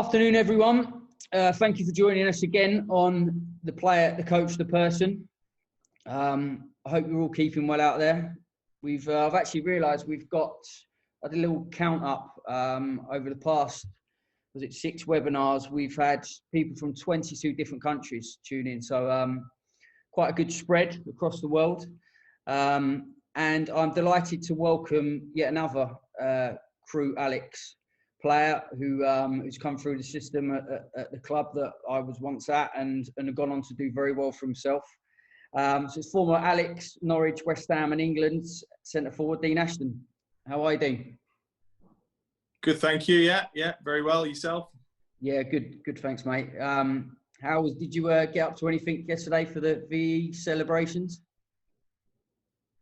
Afternoon, everyone. Thank you for joining us again on The Player, the Coach, the Person. I hope you're all keeping well out there. I've actually realised I had a little count up over the past, 6 webinars. We've had people from 22 different countries tune in, so quite a good spread across the world. And I'm delighted to welcome yet another Crewe Alex player who's come through the system at the club that I was once at and have gone on to do very well for himself. So it's former Alex, Norwich, West Ham and England's centre forward, Dean Ashton. How are you, Dean? Good, thank you. Yeah, very well. Yourself? Yeah, good, thanks, mate. Did you get up to anything yesterday for the VE celebrations?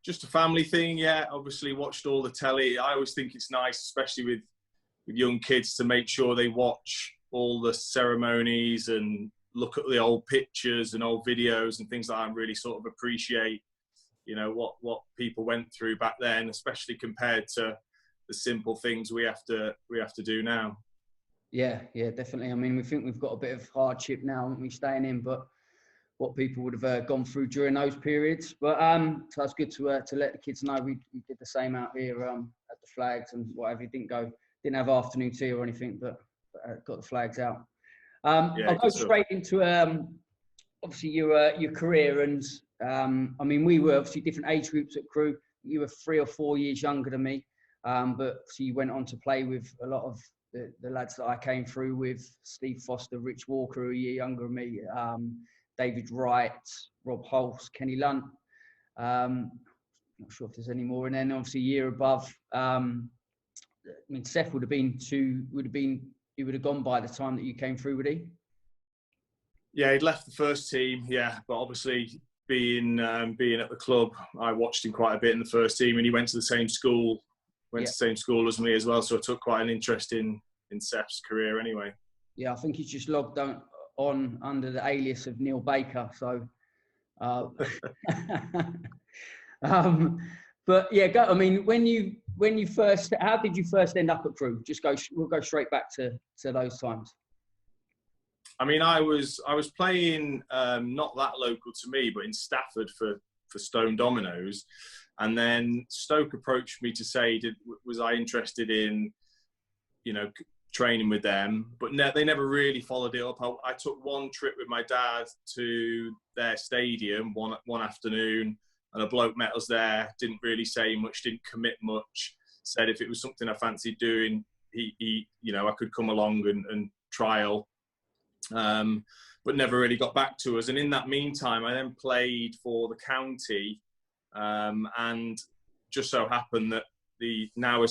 Just a family thing, yeah. Obviously watched all the telly. I always think it's nice, especially with young kids, to make sure they watch all the ceremonies and look at the old pictures and old videos and things like that, and really sort of appreciate, what people went through back then, especially compared to the simple things we have to do now. Yeah, definitely. I mean, we think we've got a bit of hardship now, haven't we, staying in, but what people would have gone through during those periods. But so it's good to let the kids know we did the same out here at the flags and whatever. Didn't have afternoon tea or anything, but got the flags out. I'll go straight into obviously your career, and I mean, we were obviously different age groups at Crewe. You were 3 or 4 years younger than me, but so you went on to play with a lot of the lads that I came through with: Steve Foster, Rich Walker, a year younger than me, David Wright, Rob Hulse, Kenny Lunt. Not sure if there's any more, and then obviously a year above. I mean, Seth would have gone by the time that you came through, would he? Yeah, he'd left the first team, yeah, but obviously being at the club, I watched him quite a bit in the first team, and he went to the same school, to the same school as me as well, so I took quite an interest in Seth's career anyway. Yeah, I think he's just logged on under the alias of Neil Baker, so but yeah, I mean, how did you first end up at Crewe? We'll go straight back to those times. I mean, I was playing not that local to me, but in Stafford for Stone Dominoes, and then Stoke approached me to say, was I interested in, training with them? But they never really followed it up. I took one trip with my dad to their stadium one afternoon, and a bloke met us there, didn't really say much, didn't commit much, said if it was something I fancied doing, he I could come along and trial, but never really got back to us. And in that meantime, I then played for the county, and just so happened that the now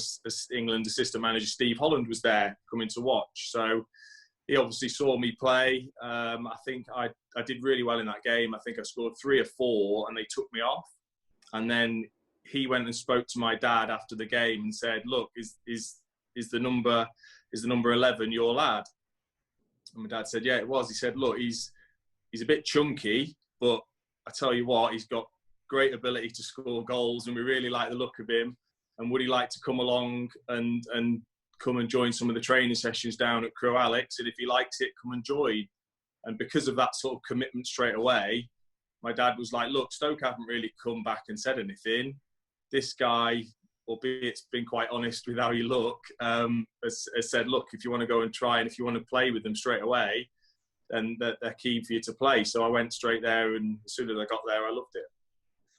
England assistant manager, Steve Holland, was there coming to watch. So he obviously saw me play. I think I did really well in that game. I think I scored 3 or 4, and they took me off. And then he went and spoke to my dad after the game and said, "Look, is the number 11 your lad?" And my dad said, "Yeah, it was." He said, "Look, he's a bit chunky, but I tell you what, he's got great ability to score goals, and we really like the look of him. And would he like to come along and come and join some of the training sessions down at Crewe, Alex? And if he likes it, come and join." And because of that sort of commitment straight away, my dad was like, "Look, Stoke haven't really come back and said anything. This guy, albeit been quite honest with how you look, has said, look, if you want to go and try, and if you want to play with them straight away, then they're keen for you to play." So I went straight there, and as soon as I got there, I loved it.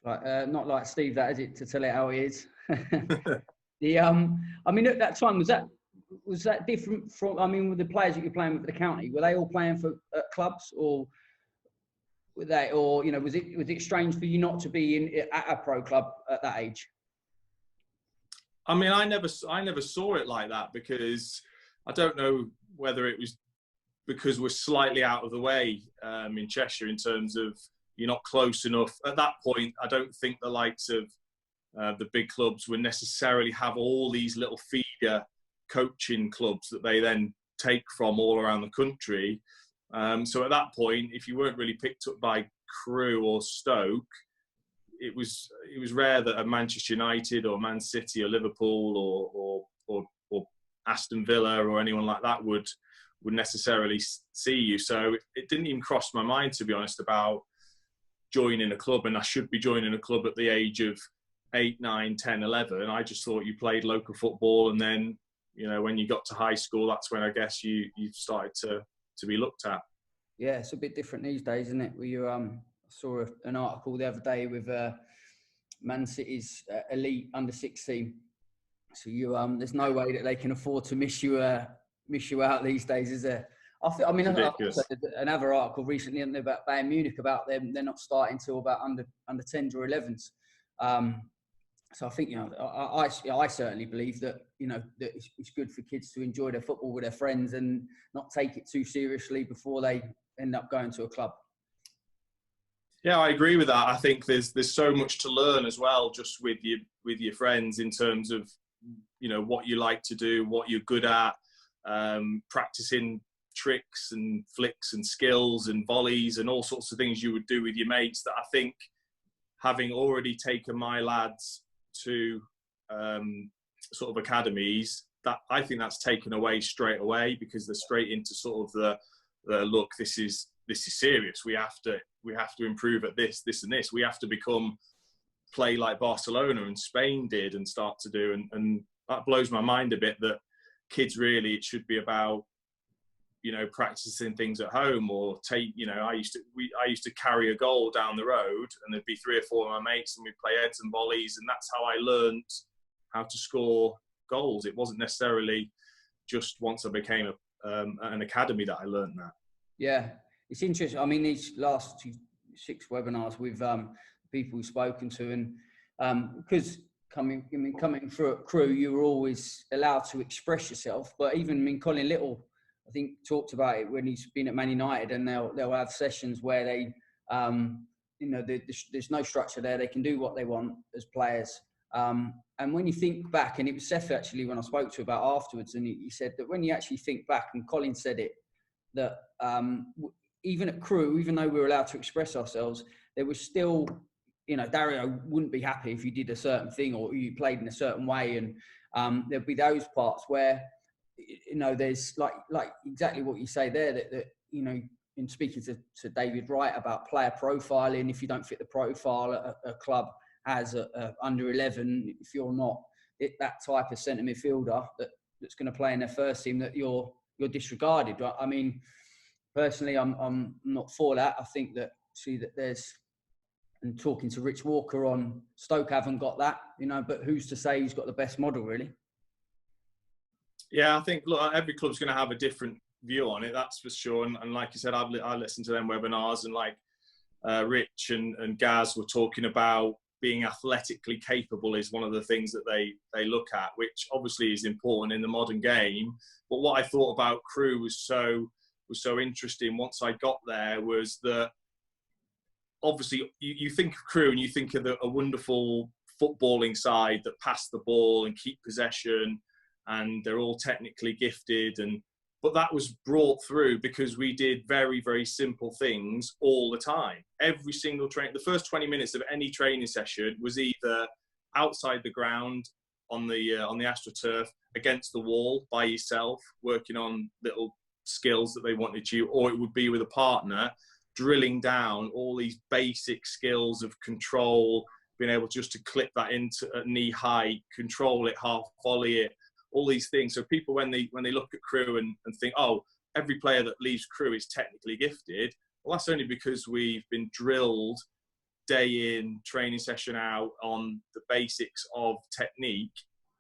Right, not like Steve, that is it, to tell it how it is. I mean, at that time, was that different from? I mean, with the players that you're playing with at the county, were they all playing for clubs, or were they, or was it strange for you not to be at a pro club at that age? I mean, I never saw it like that, because I don't know whether it was because we're slightly out of the way in Cheshire in terms of you're not close enough. At that point, I don't think the likes of the big clubs would necessarily have all these little feeder coaching clubs that they then take from all around the country. So at that point, if you weren't really picked up by Crewe or Stoke, it was rare that a Manchester United or Man City or Liverpool or Aston Villa or anyone like that would would necessarily see you. So it didn't even cross my mind, to be honest, about joining a club, and I should be joining a club at the age of 8, 9, 10, 11. I just thought you played local football, and then, you know, when you got to high school, that's when I guess you started to be looked at. Yeah, it's a bit different these days, isn't it? I saw an article the other day with Man City's elite under 16. So there's no way that they can afford to miss you out these days, is there? I saw another article recently about Bayern Munich, about them. They're not starting till about under 10s or 11s. So I think, you know, I certainly believe that, you know, that it's good for kids to enjoy their football with their friends and not take it too seriously before they end up going to a club. Yeah, I agree with that. I think there's so much to learn as well, just with your friends, in terms of, you know, what you like to do, what you're good at, practicing tricks and flicks and skills and volleys and all sorts of things you would do with your mates, that I think, having already taken my lads to sort of academies, that I think that's taken away straight away, because they're straight into sort of the look, this is serious. We have to improve at this and this. We have to play like Barcelona and Spain did and start to do. And that blows my mind a bit, that kids really, it should be about, you know, practicing things at home, or you know, I used to carry a goal down the road, and there'd be 3 or 4 of my mates, and we'd play heads and volleys, and that's how I learned how to score goals. It wasn't necessarily just once I became an academy that I learned that. Yeah, it's interesting. I mean, these last 6 webinars with people we've spoken to, and because coming through at Crewe, you were always allowed to express yourself. But even Colin Little, I think, talked about it when he's been at Man United, and they'll have sessions where they, you know, there's no structure there. They can do what they want as players. And when you think back, and it was Seth actually when I spoke to about afterwards, and he said that when you actually think back, and Colin said it, that even at Crewe, even though we were allowed to express ourselves, there was still, you know, Dario wouldn't be happy if you did a certain thing or you played in a certain way, and there'd be those parts where, you know, there's like exactly what you say there, that you know, in speaking to David Wright about player profiling, if you don't fit the profile a club has under 11, if you're not that type of centre midfielder that's going to play in their first team, that you're disregarded. Right? I mean, personally, I'm not for that. I think that there's, and talking to Rich Walker on Stoke haven't got that, you know, but who's to say he's got the best model, really? Yeah, I think, look, every club's going to have a different view on it, that's for sure. And like you said, I listened to them webinars, and like Rich and Gaz were talking about being athletically capable is one of the things that they look at, which obviously is important in the modern game. But what I thought about Crewe was so interesting once I got there, was that obviously you think of Crewe and you think of a wonderful footballing side that pass the ball and keep possession, and they're all technically gifted, but that was brought through because we did very, very simple things all the time. Every single the first 20 minutes of any training session was either outside the ground on the AstroTurf against the wall by yourself, working on little skills that they wanted you, or it would be with a partner, drilling down all these basic skills of control, being able just to clip that into at knee height, control it, half volley it, all these things. So people, when they look at Crewe and think, oh, every player that leaves Crewe is technically gifted, well, that's only because we've been drilled day in, training session out, on the basics of technique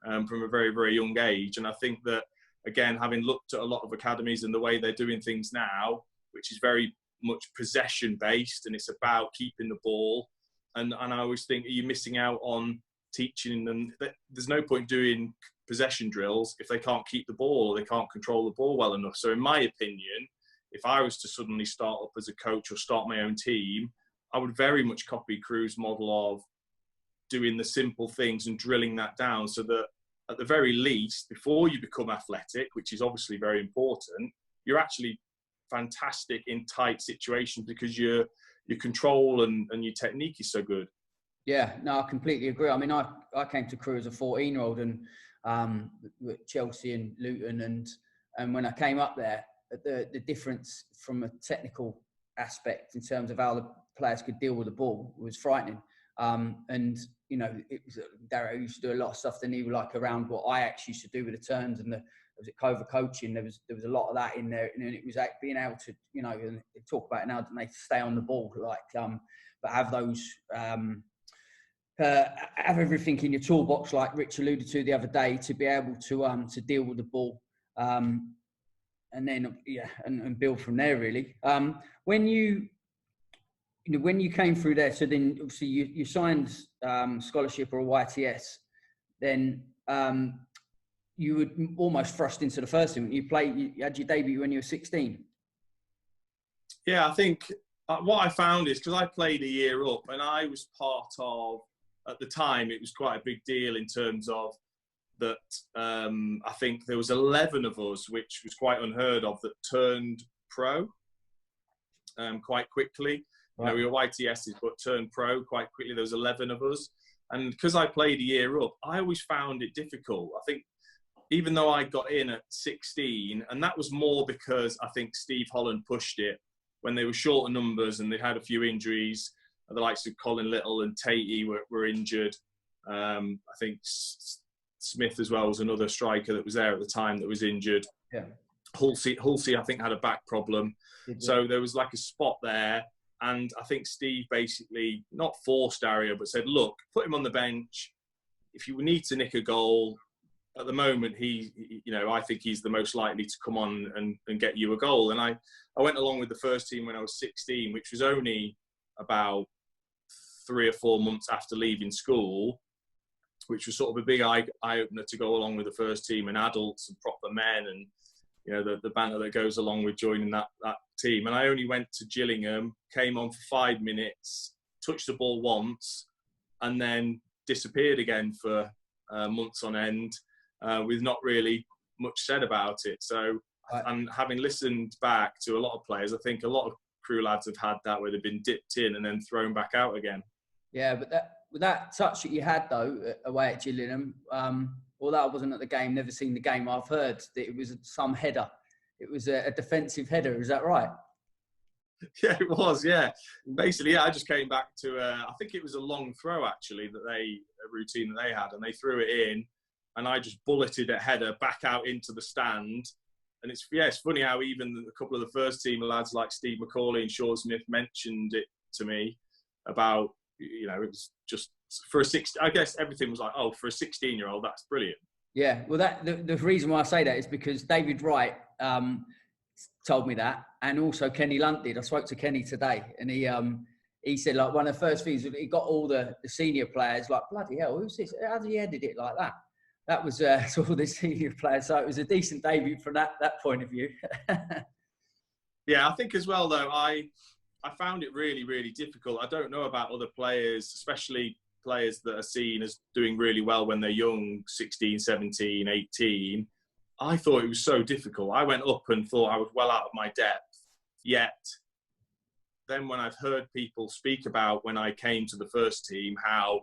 from a very, very young age. And I think that, again, having looked at a lot of academies and the way they're doing things now, which is very much possession based, and it's about keeping the ball, and I always think, are you missing out on teaching them that there's no point doing possession drills if they can't keep the ball or they can't control the ball well enough? So in my opinion, if I was to suddenly start up as a coach or start my own team, I would very much copy Crewe's model of doing the simple things and drilling that down, so that at the very least, before you become athletic, which is obviously very important, you're actually fantastic in tight situations because your control and your technique is so good. Yeah, no, I completely agree. I mean, I came to Crewe as a 14-year-old, and with Chelsea and Luton, and when I came up there, the difference from a technical aspect in terms of how the players could deal with the ball was frightening. And you know, Dario used to do a lot of stuff that he was like around what I actually used to do with the turns and the cover coaching. There was a lot of that in there, and it was being able to, you know, and they talk about it now, don't they, stay on the ball, like but have those have everything in your toolbox, like Rich alluded to the other day, to be able to deal with the ball, and then and build from there really. When you came through there, so then obviously you signed scholarship or a YTS, then you were almost thrust into the first team. You had your debut when you were 16. Yeah, I think what I found is, because I played a year up, and I was part of, at the time, it was quite a big deal in terms of that. I think there was 11 of us, which was quite unheard of, that turned pro quite quickly. Right. You know, we were YTSs, but turned pro quite quickly. There was 11 of us. And because I played a year up, I always found it difficult. I think even though I got in at 16, and that was more because I think Steve Holland pushed it when they were short of numbers and they had a few injuries. The likes of Colin Little and Tatey were injured. I think Smith as well was another striker that was there at the time that was injured. Yeah. Hulsey I think had a back problem. So there was like a spot there. And I think Steve basically not forced Dario, but said, look, put him on the bench. If you need to nick a goal, at the moment, I think he's the most likely to come on and get you a goal. And I went along with the first team when I was 16, which was only about 3 or 4 months after leaving school, which was sort of a big eye-opener to go along with the first team and adults and proper men and, you know, the banter that goes along with joining that team. And I only went to Gillingham, came on for 5 minutes, touched the ball once, and then disappeared again for months on end, with not really much said about it. So, and having listened back to a lot of players, I think a lot of Crewe lads have had that, where they've been dipped in and then thrown back out again. Yeah, but that touch that you had, though, away at Gillingham, although I wasn't at the game, never seen the game, I've heard that it was some header. It was a defensive header, is that right? Yeah, it was, yeah. Basically, yeah, I just came back to, I think it was a long throw, actually, a routine that they had, and they threw it in, and I just bulleted a header back out into the stand. And it's funny how even a couple of the first team lads like Steve McCauley and Shaw Smith mentioned it to me about, you know, it was just for a 16, I guess everything was like, oh, for a 16-year-old, that's brilliant. Yeah, well, the reason why I say that is because David Wright told me that, and also Kenny Lunt did. I spoke to Kenny today, and he said, like, one of the first things, he got all the senior players like, bloody hell, who's this? How did he edit it like that? That was sort of the senior players. So it was a decent debut from that point of view. Yeah, I think as well, though, I found it really, really difficult. I don't know about other players, especially players that are seen as doing really well when they're young, 16, 17, 18. I thought it was so difficult. I went up and thought I was well out of my depth. Yet, then when I've heard people speak about when I came to the first team, how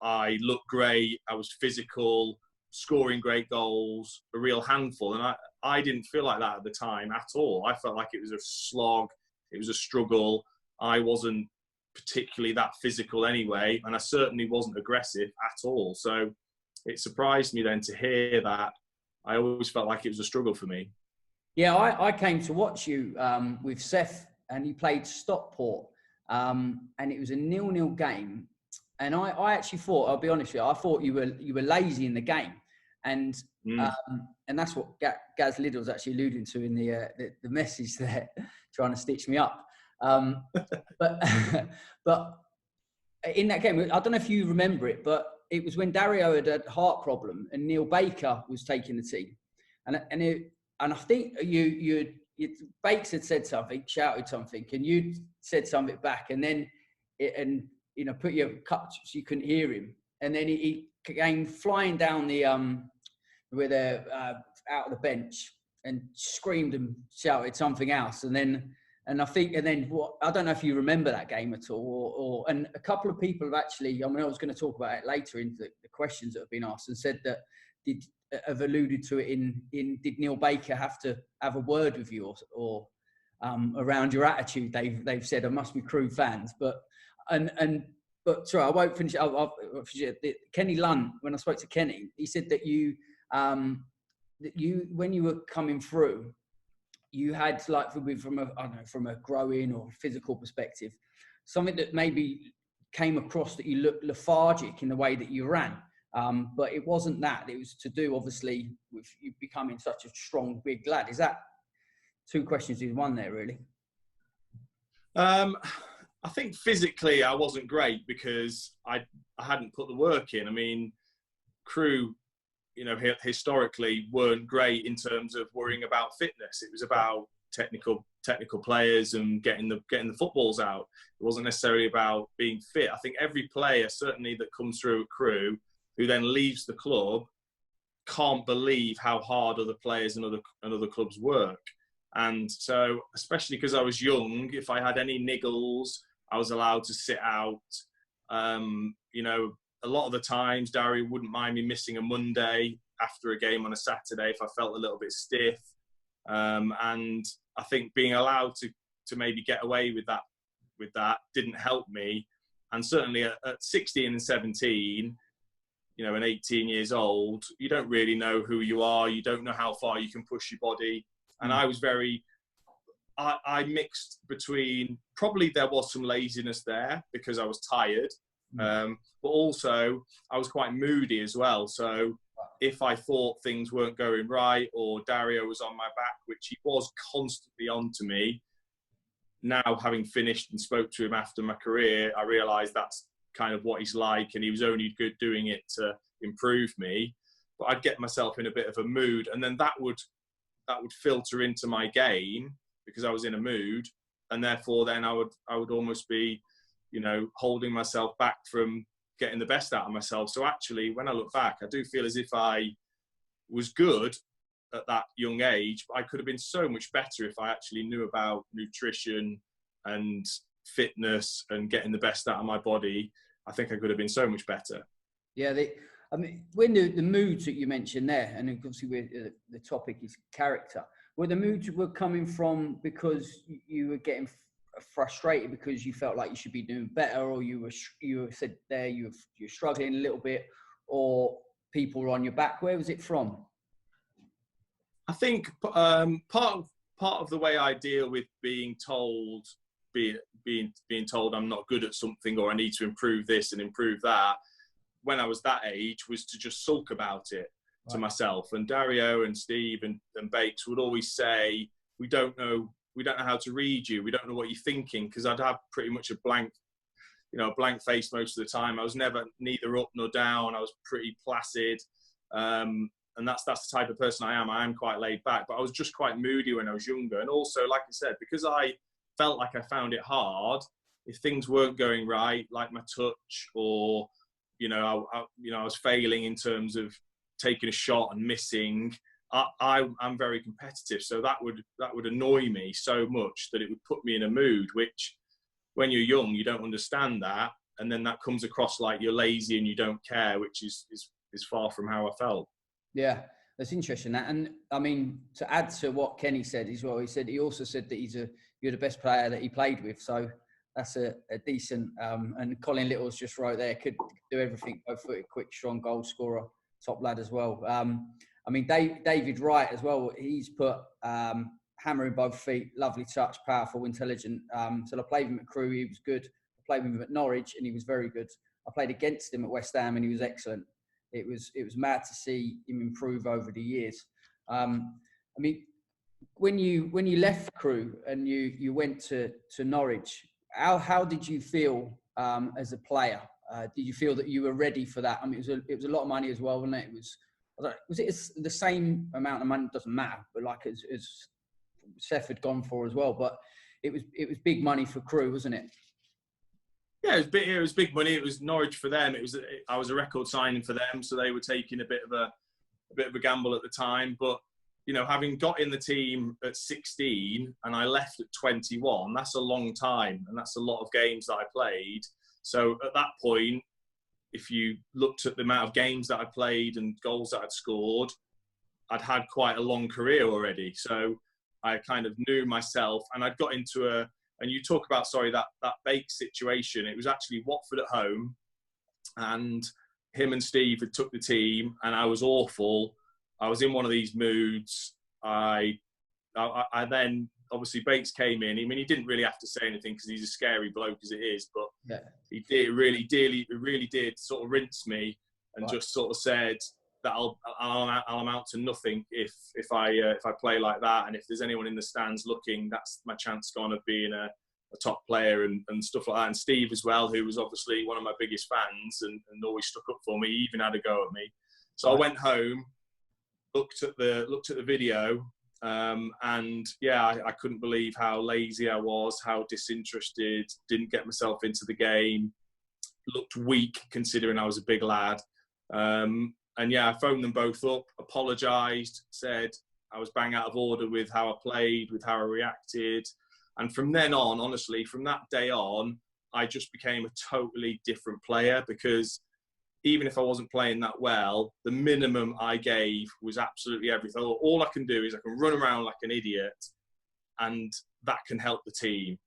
I looked great, I was physical, scoring great goals, a real handful. And I didn't feel like that at the time at all. I felt like it was a slog, it was a struggle. I wasn't particularly that physical anyway, and I certainly wasn't aggressive at all. So it surprised me then to hear that. I always felt like it was a struggle for me. Yeah, I came to watch you with Seth, and he played Stockport, and it was a 0-0 game. And I actually thought, I'll be honest with you, I thought you were lazy in the game, and that's what Gaz Liddell's actually alluding to in the message there, trying to stitch me up. But in that game, I don't know if you remember it, but it was when Dario had a heart problem and Neil Baker was taking the team, and I think you Bakes had said something, shouted something, and you said something back, and then you know, put your cup so you couldn't hear him, and then he came flying down the with out of the bench and screamed and shouted something else, and then what, I don't know if you remember that game at all, and a couple of people have actually, I mean, I was going to talk about it later in the questions that have been asked, and said that have alluded to it in did Neil Baker have to have a word with you or around your attitude? They've said, I must be Crewe fans, but sorry, I won't finish. I'll finish it. Kenny Lunt, when I spoke to Kenny, he said that you when you were coming through, you had like from a growing or physical perspective, something that maybe came across that you looked lethargic in the way that you ran. But it wasn't that. It was to do, obviously, with you becoming such a strong, big lad. Is that two questions in one there, really? I think physically I wasn't great because I hadn't put the work in. I mean, Crewe, historically weren't great in terms of worrying about fitness. It was about technical players and getting the footballs out. It wasn't necessarily about being fit. I think every player, certainly that comes through at Crewe, who then leaves the club, can't believe how hard other players and other clubs work. And so, especially because I was young, if I had any niggles, I was allowed to sit out. A lot of the times, Dario wouldn't mind me missing a Monday after a game on a Saturday if I felt a little bit stiff. And I think being allowed to maybe get away with that didn't help me. And certainly at 16 and 17, and 18 years old, you don't really know who you are. You don't know how far you can push your body. And I was I mixed between, probably there was some laziness there because I was tired. But also I was quite moody as well. So if I thought things weren't going right or Dario was on my back, which he was constantly on to me, now having finished and spoke to him after my career, I realised that's kind of what he's like, and he was only good doing it to improve me. But I'd get myself in a bit of a mood, and then that would filter into my game because I was in a mood, and therefore then I would almost be, holding myself back from getting the best out of myself. So actually, when I look back, I do feel as if I was good at that young age, but I could have been so much better if I actually knew about nutrition and fitness and getting the best out of my body. I think I could have been so much better. Yeah, when the moods that you mentioned there, and obviously the topic is character, were the moods were coming from because you were getting frustrated because you felt like you should be doing better, or you said there you're struggling a little bit, or people were on your back? Where was it from? I think part of the way I deal with being told I'm not good at something, or I need to improve this and improve that, when I was that age, was to just sulk about it to myself. And Dario and Steve and Bakes would always say, we don't know how to read you. We don't know what you're thinking, because I'd have pretty much a blank face most of the time. I was never neither up nor down. I was pretty placid. And that's the type of person I am. I am quite laid back, but I was just quite moody when I was younger. And also, like I said, because I felt like I found it hard, if things weren't going right, like my touch, or I was failing in terms of taking a shot and missing, I'm very competitive, so that would annoy me so much that it would put me in a mood, which when you're young you don't understand that, and then that comes across like you're lazy and you don't care, which is far from how I felt. Yeah, that's interesting. And I mean, to add to what Kenny said as well, he also said that you're the best player that he played with, so that's a decent, and Colin Little's just right there, could do everything, both-footed, quick, strong goal scorer, top lad as well. I mean, David Wright as well, he's put hammer in both feet, lovely touch, powerful, intelligent. So I played him at Crewe, he was good. I played with him at Norwich and he was very good. I played against him at West Ham and he was excellent. It was mad to see him improve over the years. I mean, when you left Crewe and you went to Norwich, how did you feel as a player? Did you feel that you were ready for that? I mean, it was a lot of money as well, wasn't it? Was it the same amount of money? It doesn't matter, but like as Seth had gone for as well. But it was big money for Crewe, wasn't it? Yeah, it was big money. It was Norwich for them. I was a record signing for them, so they were taking a bit of a gamble at the time. But having got in the team at 16 and I left at 21, that's a long time, and that's a lot of games that I played. So at that point, if you looked at the amount of games that I played and goals that I'd scored, I'd had quite a long career already. So I kind of knew myself, and I'd got into and you talk about, sorry, that Bake situation. It was actually Watford at home, and him and Steve had took the team, and I was awful. I was in one of these moods. I then, obviously, Bates came in. I mean, he didn't really have to say anything because he's a scary bloke as it is, but he really did sort of rinse me and just sort of said that I'll amount to nothing if I play like that, and if there's anyone in the stands looking, that's my chance gone of being a top player and stuff like that. And Steve as well, who was obviously one of my biggest fans and always stuck up for me, he even had a go at me. So I went home, looked at the video, and yeah, I couldn't believe how lazy I was, how disinterested, didn't get myself into the game, looked weak considering I was a big lad. And yeah, I phoned them both up, apologised, said I was bang out of order with how I played, with how I reacted. And from then on, honestly, from that day on, I just became a totally different player, because even if I wasn't playing that well, the minimum I gave was absolutely everything. All I can do is I can run around like an idiot, and that can help the team.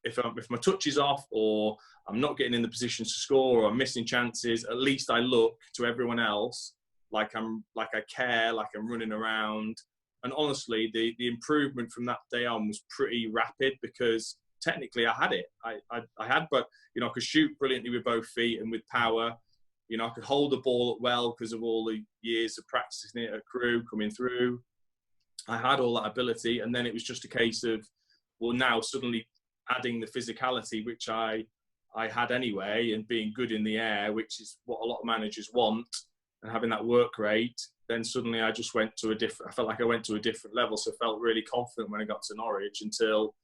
If my touch is off, or I'm not getting in the positions to score, or I'm missing chances, at least I look to everyone else like I care, like I'm running around. And honestly, the improvement from that day on was pretty rapid, because technically I had it. I had, but I could shoot brilliantly with both feet and with power. I could hold the ball up well because of all the years of practicing it at Crewe, coming through. I had all that ability, and then it was just a case of, well, now suddenly adding the physicality, which I had anyway, and being good in the air, which is what a lot of managers want, and having that work rate. Then suddenly I just I felt like I went to a different level. So I felt really confident when I got to Norwich, until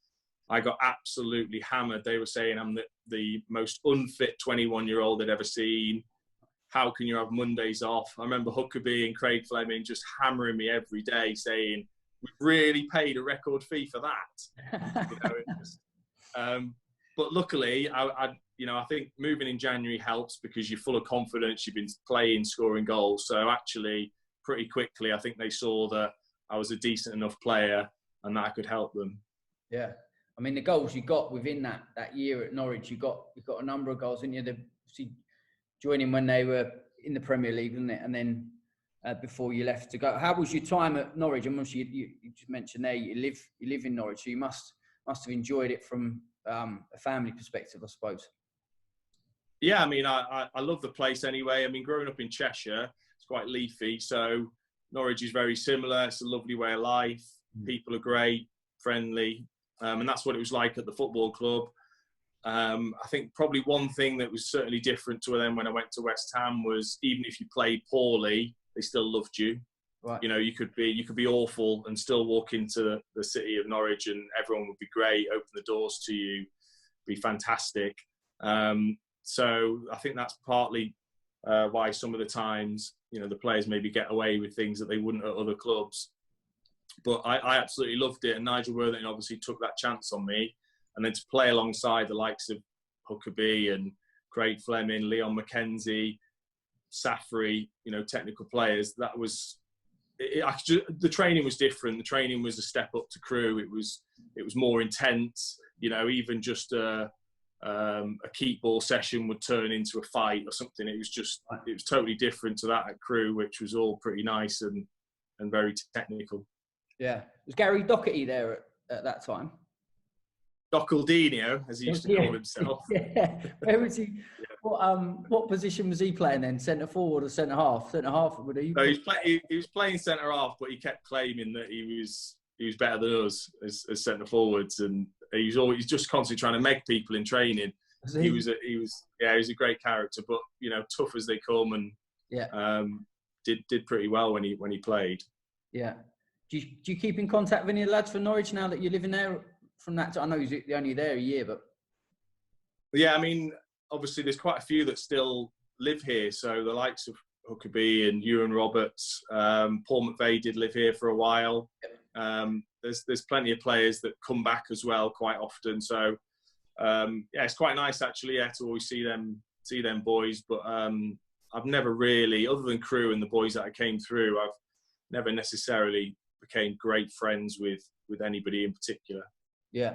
I got absolutely hammered. They were saying I'm the most unfit 21-year-old they'd ever seen. How can you have Mondays off? I remember Huckabee and Craig Fleming just hammering me every day, saying, we've really paid a record fee for that. But luckily, I think moving in January helps, because you're full of confidence. You've been playing, scoring goals. So actually, pretty quickly, I think they saw that I was a decent enough player and that I could help them. Yeah. I mean, the goals you got within that year at Norwich, you got a number of goals, didn't you? Joining when they were in the Premier League, wasn't it? And then before you left to go. How was your time at Norwich? And obviously, you just mentioned there you live in Norwich, so you must have enjoyed it from a family perspective, I suppose. Yeah, I mean, I love the place anyway. I mean, growing up in Cheshire, it's quite leafy, so Norwich is very similar. It's a lovely way of life. People are great, friendly, and that's what it was like at the football club. I think probably one thing that was certainly different to them when I went to West Ham was, even if you played poorly, they still loved you. Right. You could be awful and still walk into the city of Norwich and everyone would be great, open the doors to you, be fantastic. So I think that's partly why some of the times, the players maybe get away with things that they wouldn't at other clubs. But I absolutely loved it, and Nigel Worthington obviously took that chance on me. And then to play alongside the likes of Huckabee and Craig Fleming, Leon McKenzie, Safri, technical players, that was... the training was different. The training was a step up to Crewe. It was more intense. Even just a keep ball session would turn into a fight or something. It was totally different to that at Crewe, which was all pretty nice and very technical. Yeah. Was Gary Doherty there at that time? Dockaldino, as he used to call himself. Yeah. Where was he? What position was he playing then? Centre forward or centre half? Centre half, would he? No, he was playing centre half, but he kept claiming that he was better than us as centre forwards, and he was just constantly trying to make people in training. He was a great character, but tough as they come, and did pretty well when he played. Yeah. Do you keep in contact with any of the lads from Norwich now that you're living there? From that, I know he's only there a year, but yeah, I mean, obviously there's quite a few that still live here. So the likes of Huckabee and Ewan Roberts, Paul McVeigh did live here for a while. There's plenty of players that come back as well quite often. So it's quite nice actually, to always see them boys. But I've never really, other than Crewe and the boys that I came through, I've never necessarily became great friends with anybody in particular. Yeah.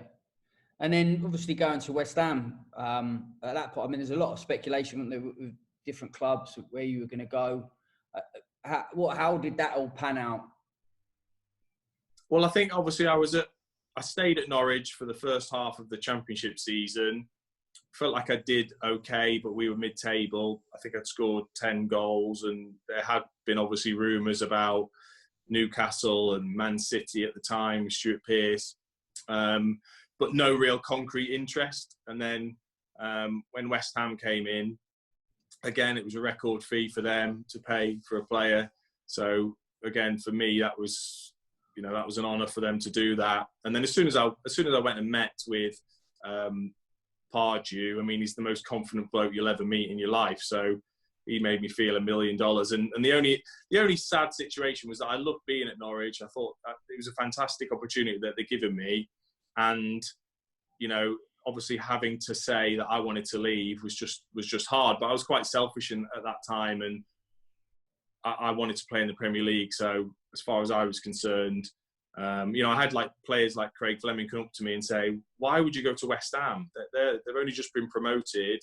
And then obviously going to West Ham at that point, I mean, there's a lot of speculation with different clubs, where you were going to go. How did that all pan out? Well, I think obviously I stayed at Norwich for the first half of the Championship season. Felt like I did okay, but we were mid-table. I think I'd scored 10 goals, and there had been obviously rumours about Newcastle and Man City at the time with Stuart Pearce, but no real concrete interest. And then when West Ham came in, again, it was a record fee for them to pay for a player. So again, for me, that was an honour for them to do that. And then as soon as I went and met with Pardew, I mean, he's the most confident bloke you'll ever meet in your life. So he made me feel $1 million. And the only sad situation was that I loved being at Norwich. I thought it was a fantastic opportunity that they'd given me. And, obviously having to say that I wanted to leave was just hard. But I was quite selfish at that time, and I wanted to play in the Premier League. So as far as I was concerned, I had players like Craig Fleming come up to me and say, "Why would you go to West Ham? They've only just been promoted.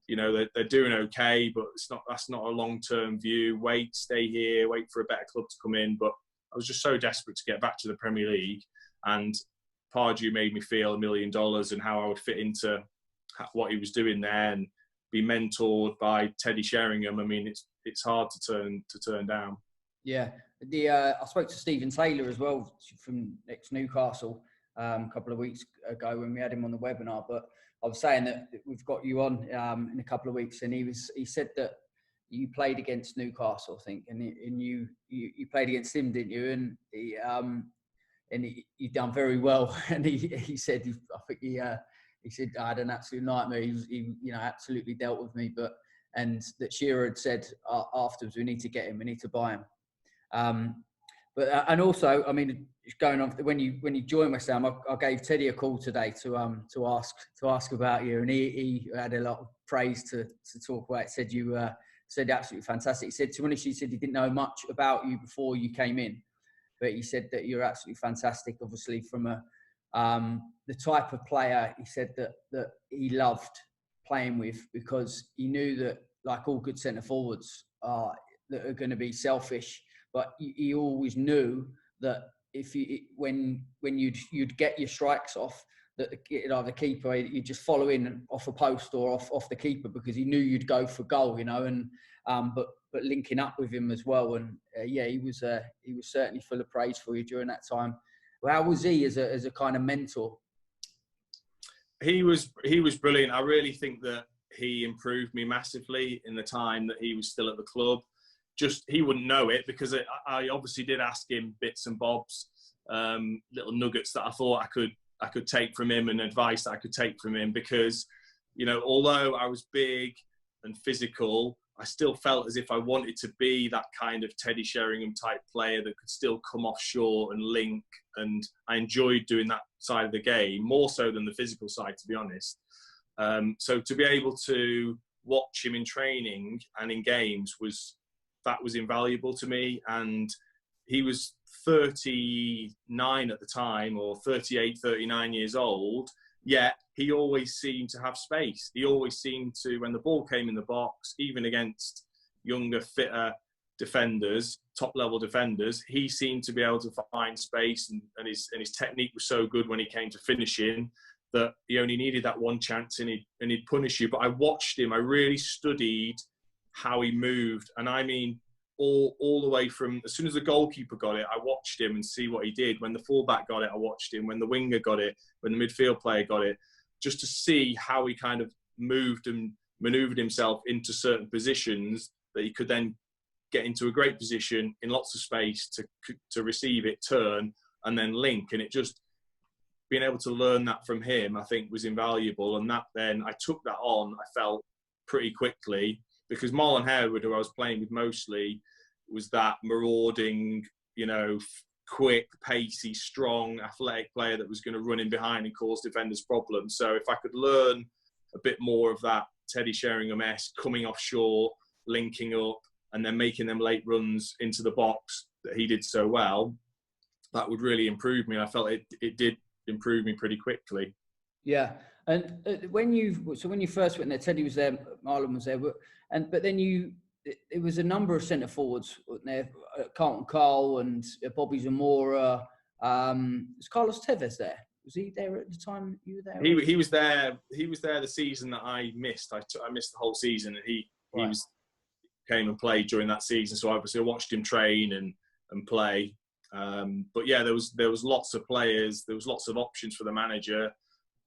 They're doing okay, but that's not a long-term view. Stay here, wait for a better club to come in." But I was just so desperate to get back to the Premier League, and Pardew made me feel $1 million and how I would fit into what he was doing there and be mentored by Teddy Sheringham. I mean, it's hard to turn down. Yeah, I spoke to Stephen Taylor as well from ex-Newcastle a couple of weeks ago when we had him on the webinar. But I was saying that we've got you on in a couple of weeks, and he said that you played against Newcastle, I think, and you played against him, didn't you? And he done very well. And he said, he said, I had an absolute nightmare. He absolutely dealt with me. And that Shearer had said afterwards, we need to get him, we need to buy him. And also, I mean, going on when you joined West Ham, I gave Teddy a call today to ask about you, and he had a lot of praise to talk about. Said you said absolutely fantastic. He said, to be honest, he said he didn't know much about you before you came in, but he said that you're absolutely fantastic. Obviously, from the type of player, he said that he loved playing with, because he knew that, like all good centre forwards that are going to be selfish, but he always knew that when you'd get your strikes off, that the keeper, you just follow in off a post or off the keeper, because he knew you'd go for goal, and but linking up with him as well. And he was certainly full of praise for you during that time. Well, how was he as a kind of mentor? He was brilliant. I really think that he improved me massively in the time that he was still at the club. Just, he wouldn't know it, because I obviously did ask him bits and bobs, little nuggets that I thought I could take from him, and advice that I could take from him, because, although I was big and physical, I still felt as if I wanted to be that kind of Teddy Sheringham type player that could still come off short and link. And I enjoyed doing that side of the game more so than the physical side, to be honest. So to be able to watch him in training and in games was invaluable to me. And he was 39 at the time, or 38, 39 years old, yet he always seemed to have space. He always seemed to, when the ball came in the box, even against younger, fitter defenders, top-level defenders, he seemed to be able to find space, and his technique was so good when he came to finishing that he only needed that one chance and he'd punish you. But I watched him, I really studied how he moved, and I mean, all the way from as soon as the goalkeeper got it, I watched him and see what he did. When the fullback got it, I watched him. When the winger got it, when the midfield player got it, just to see how he kind of moved and manoeuvred himself into certain positions that he could then get into a great position in lots of space to receive it, turn, and then link. And it just, being able to learn that from him, I think, was invaluable. And that then I took that on, I felt, pretty quickly. Because Marlon Harewood, who I was playing with mostly, was that marauding, quick, pacey, strong, athletic player that was going to run in behind and cause defenders problems. So if I could learn a bit more of that Teddy Sheringham-esque, coming off short, linking up, and then making them late runs into the box, that he did so well, that would really improve me. I felt it did improve me pretty quickly. Yeah. And when you first went there, Teddy was there, Marlon was there, but then it was a number of centre forwards there, Carlton Cole and Bobby Zamora. Was Carlos Tevez there? Was he there at the time you were there? He was there. He was there the season that I missed. I missed the whole season, and he came and played during that season. So obviously I watched him train and play. But yeah, there was lots of players. There was lots of options for the manager.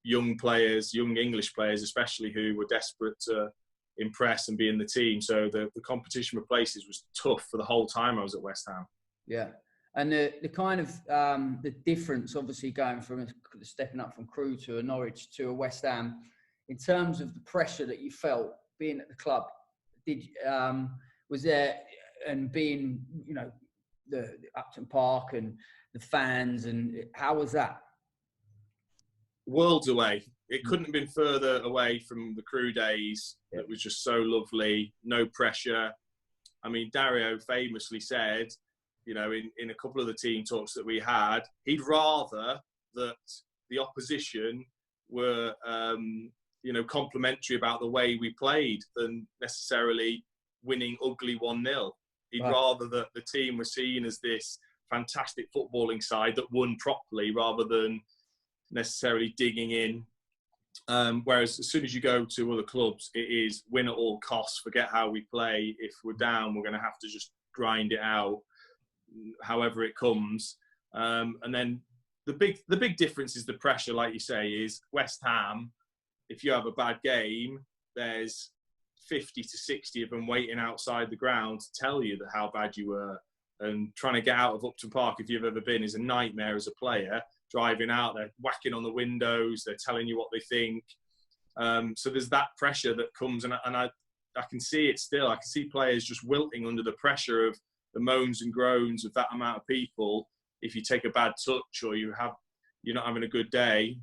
Young players, young English players especially, who were desperate to impress and be in the team. So the competition for places was tough for the whole time I was at West Ham. Yeah. And the kind of the difference, obviously, going from stepping up from Crewe to a Norwich to a West Ham, in terms of the pressure that you felt being at the club, was there, and being, the Upton Park and the fans, and how was that? Worlds away. It couldn't have been further away from the Crewe days. Yeah. It was just so lovely, no pressure. I mean, Dario famously said, in a couple of the team talks that we had, he'd rather that the opposition were, complimentary about the way we played than necessarily winning ugly 1-0. He'd rather that the team was seen as this fantastic footballing side that won properly rather than necessarily digging in. Whereas as soon as you go to other clubs, it is win at all costs, forget how we play. If we're down, we're going to have to just grind it out, however it comes. And then the big difference is the pressure, like you say, is West Ham. If you have a bad game, there's 50 to 60 of them waiting outside the ground to tell you that how bad you were. And trying to get out of Upton Park, if you've ever been, is a nightmare as a player. Driving out, they're whacking on the windows, they're telling you what they think. So there's that pressure that comes, and I can see it still. I can see players just wilting under the pressure of the moans and groans of that amount of people. If you take a bad touch or you're not having a good day.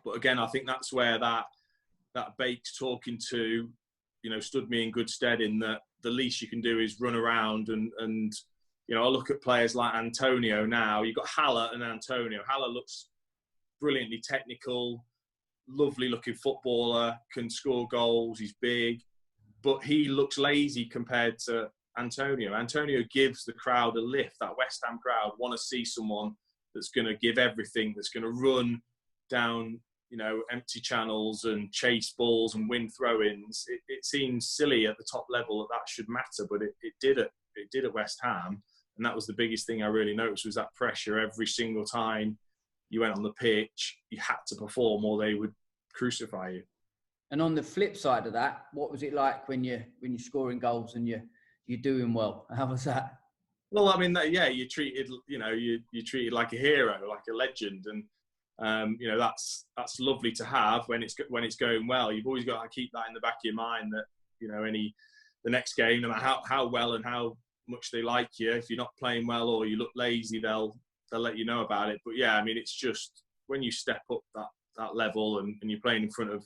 But again, I think that's where that Bakes talking to, stood me in good stead, in that the least you can do is run around and I look at players like Antonio now. You've got Haller and Antonio. Haller looks brilliantly technical, lovely looking footballer, can score goals, he's big, but he looks lazy compared to Antonio. Antonio gives the crowd a lift. That West Ham crowd want to see someone that's going to give everything, that's going to run down, empty channels and chase balls and win throw-ins. It seems silly at the top level that should matter, but it did at West Ham. And that was the biggest thing I really noticed, was that pressure every single time you went on the pitch. You had to perform or they would crucify you. And on the flip side of that, what was it like when you're scoring goals and you're doing well? How was that? Well, I mean, you're treated, you're treated like a hero, like a legend, and that's lovely to have when it's going well. You've always got to keep that in the back of your mind, that the next game, no matter how well and how much they like you, if you're not playing well or you look lazy, they'll let you know about it. But yeah, I mean, it's just when you step up that level and you're playing in front of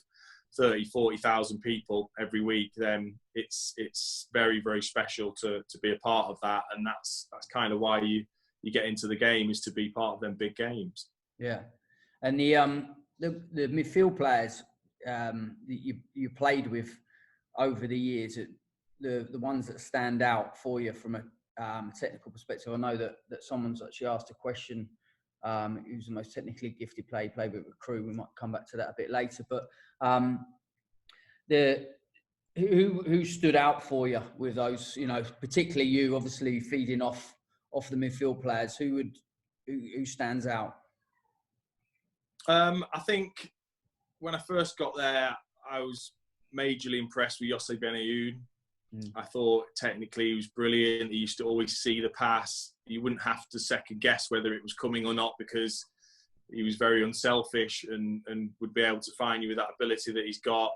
30,000-40,000 people every week, then it's very, very special to be a part of that. And that's kind of why you get into the game, is to be part of them big games. Yeah. And the midfield players that you played with over the years, the ones that stand out for you from a technical perspective. I know that someone's actually asked a question, who's the most technically gifted player played with Crewe. We might come back to that a bit later, but who stood out for you with those, particularly you, obviously feeding off the midfield players, who stands out? I think when I first got there, I was majorly impressed with Jose Benayoun. I thought technically he was brilliant. He used to always see the pass. You wouldn't have to second guess whether it was coming or not, because he was very unselfish and would be able to find you with that ability that he's got.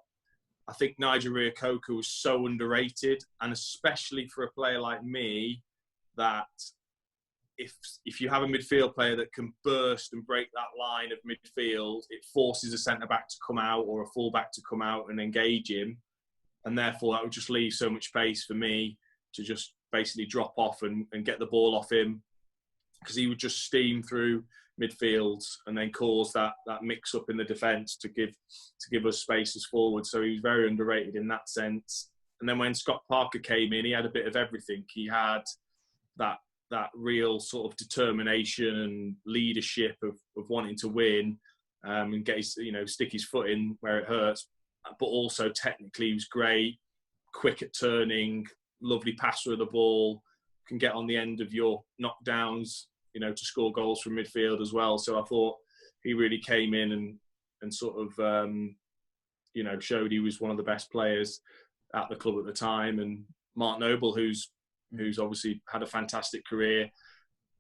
I think Nigel Reo-Coker was so underrated, and especially for a player like me, that if you have a midfield player that can burst and break that line of midfield, it forces a centre-back to come out or a full-back to come out and engage him. And therefore, that would just leave so much space for me to just basically drop off and get the ball off him, because he would just steam through midfields and then cause that mix up in the defence to give us spaces forward. So he was very underrated in that sense. And then when Scott Parker came in, he had a bit of everything. He had that real sort of determination and leadership of wanting to win, and get his, stick his foot in where it hurts. But also technically he was great, quick at turning, lovely passer of the ball, can get on the end of your knockdowns, to score goals from midfield as well. So I thought he really came in and sort of, showed he was one of the best players at the club at the time. And Mark Noble, who's obviously had a fantastic career,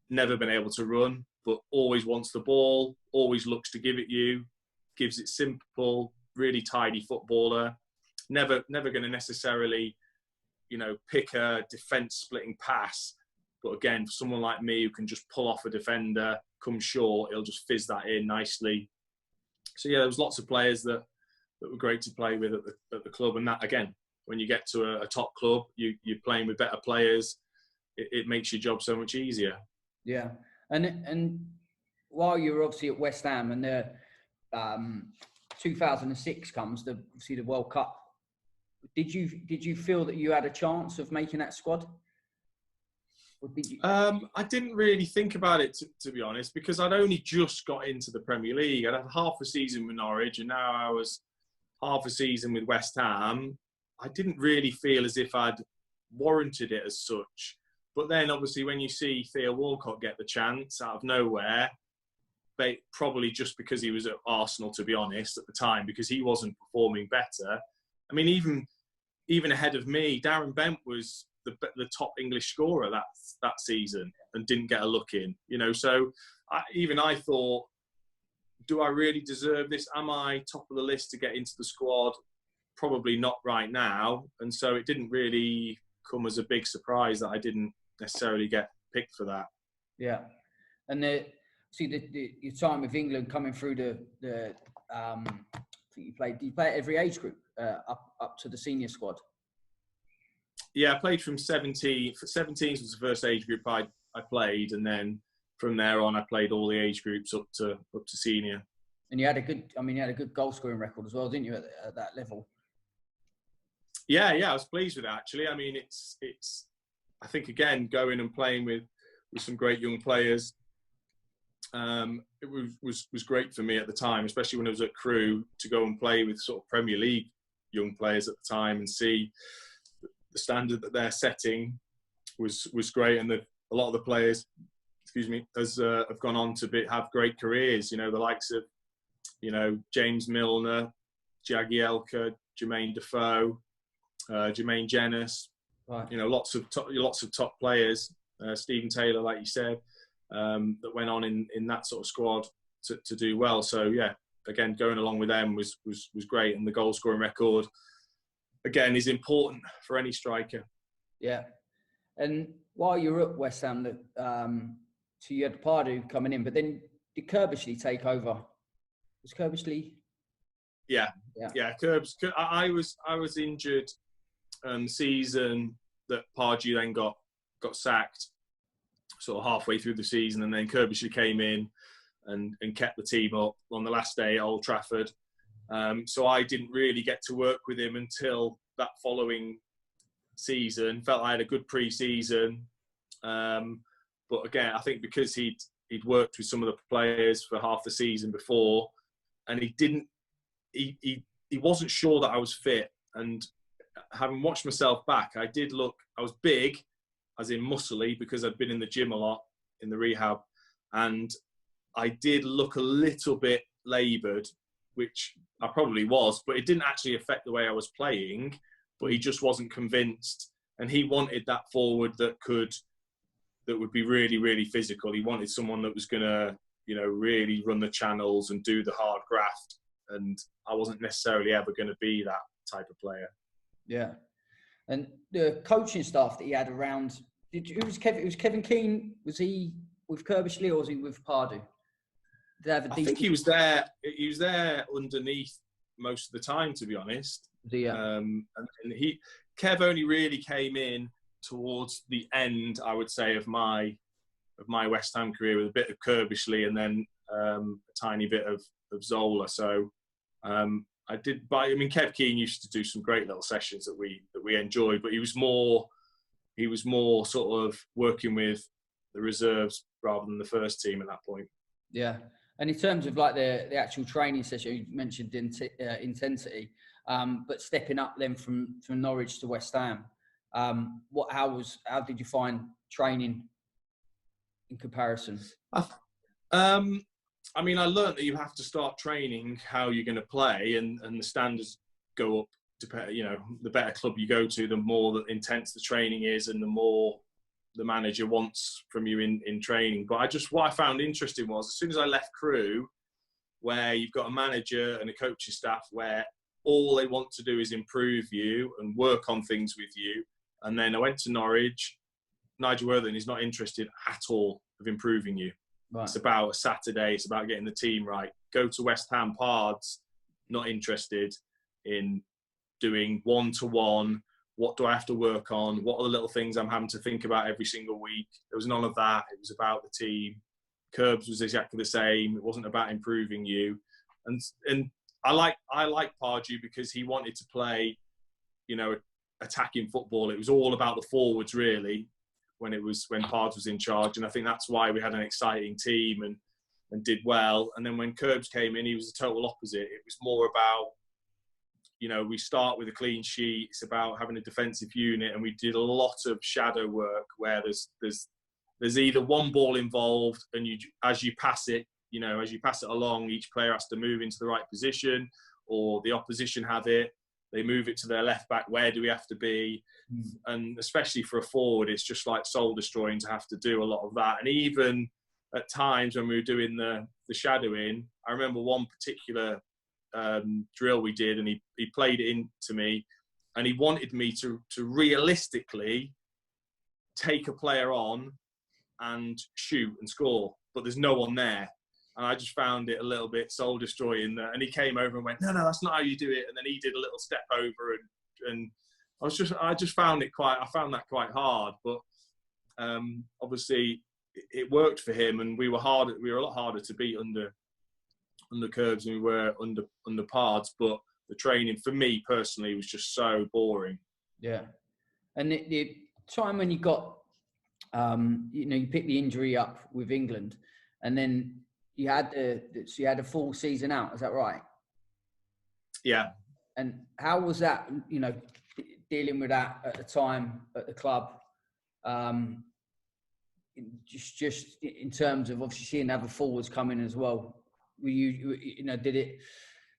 never been able to run, but always wants the ball, always looks to give it you, gives it simple, really tidy footballer. Never going to necessarily, pick a defence-splitting pass. But again, for someone like me who can just pull off a defender, come short, he'll just fizz that in nicely. So yeah, there was lots of players that were great to play with at the club. And that, again, when you get to a top club, you're playing with better players. It makes your job so much easier. Yeah, and while you were obviously at West Ham, and the 2006 comes, obviously the World Cup. Did you feel that you had a chance of making that squad? Or did you? I didn't really think about it, to be honest, because I'd only just got into the Premier League. I'd had half a season with Norwich, and now I was half a season with West Ham. I didn't really feel as if I'd warranted it as such. But then, obviously, when you see Theo Walcott get the chance out of nowhere, probably just because he was at Arsenal, to be honest, at the time, because he wasn't performing better. I mean, even ahead of me, Darren Bent was the top English scorer that season and didn't get a look in. So I thought, do I really deserve this? Am I top of the list to get into the squad? Probably not right now. And so it didn't really come as a big surprise that I didn't necessarily get picked for that. Yeah. And your time with England coming through the I think you play at every age group up to the senior squad. Yeah, I played from 17. 17 was the first age group I played, and then from there on I played all the age groups up to senior. And you had a good goal scoring record as well, didn't you, at that level? Yeah, I was pleased with that, actually. I mean, it's I think, again, going and playing with some great young players, it was great for me at the time, especially when I was at Crewe, to go and play with sort of Premier League young players at the time and see the standard that they're setting was great. And a lot of the players, have gone on to have great careers. The likes of, James Milner, Jagielka, Jermaine Defoe, Jermaine Jenas. Right. Lots of top players. Stephen Taylor, like you said, that went on in that sort of squad to do well. So yeah, again, going along with them was great. And the goal scoring record, again, is important for any striker. Yeah. And while you were at West Ham, so you had Pardew coming in, but then did Kerbishley take over? Was Kerbishley? Yeah. Kerbs. I was injured season that Pardew then got sacked, sort of halfway through the season, and then Kerbishley came in and kept the team up on the last day at Old Trafford. So I didn't really get to work with him until that following season. Felt I had a good pre-season. But again, I think because he'd worked with some of the players for half the season before, and he wasn't sure that I was fit. And having watched myself back, I was big, as in muscly, because I'd been in the gym a lot in the rehab. And I did look a little bit laboured, which I probably was, but it didn't actually affect the way I was playing. But he just wasn't convinced, and he wanted that forward that would be really, really physical. He wanted someone that was going to, really run the channels and do the hard graft. And I wasn't necessarily ever going to be that type of player. Yeah, and the coaching staff that he had around. It was Kevin Keane. Was he with Kerbishley or was he with Pardew? I think he was there. He was there underneath most of the time, to be honest. Yeah. And Kev only really came in towards the end, I would say, of my West Ham career, with a bit of Kirbishley and then a tiny bit of Zola. So I did. But I mean, Kev Keane used to do some great little sessions that we enjoyed, but he was more sort of working with the reserves rather than the first team at that point. Yeah. And in terms of like the actual training session, you mentioned intensity, but stepping up then from Norwich to West Ham, how did you find training in comparison? I mean, I learned that you have to start training how you're going to play, and the standards go up. You know, the better club you go to, the more intense the training is, and the more the manager wants from you in training. But what I found interesting was, as soon as I left Crewe, where you've got a manager and a coaching staff where all they want to do is improve you and work on things with you, and then I went to Norwich. Nigel Worthing is not interested at all of improving you. Right. It's about a Saturday. It's about getting the team right. Go to West Ham Pards, not interested in doing one-to-one. What do I have to work on? What are the little things I'm having to think about every single week? There was none of that. It was about the team. Curbs was exactly the same. It wasn't about improving you. And I like Pardew because he wanted to play, you know, attacking football. It was all about the forwards, really, when Pards was in charge. And I think that's why we had an exciting team and did well. And then when Curbs came in, he was the total opposite. It was more about, you know, we start with a clean sheet. It's about having a defensive unit, and we did a lot of shadow work where there's either one ball involved, and as you pass it along, each player has to move into the right position, or the opposition have it, they move it to their left back. Where do we have to be? And especially for a forward, it's just like soul destroying to have to do a lot of that. And even at times when we were doing the shadowing, I remember one particular drill we did, and he played it into me, and he wanted me to realistically take a player on and shoot and score, but there's no one there. And I just found it a little bit soul destroying. And he came over and went, no, that's not how you do it. And then he did a little step over, and I just found that quite hard. But obviously it worked for him, and we were a lot harder to beat under Curbs than we were under Pards. But the training for me personally was just so boring. Yeah. And the time when you got, you picked the injury up with England, and then you had a full season out. Is that right? Yeah. And how was that? Dealing with that at the time at the club. Just in terms of obviously seeing other forwards come in as well. Were did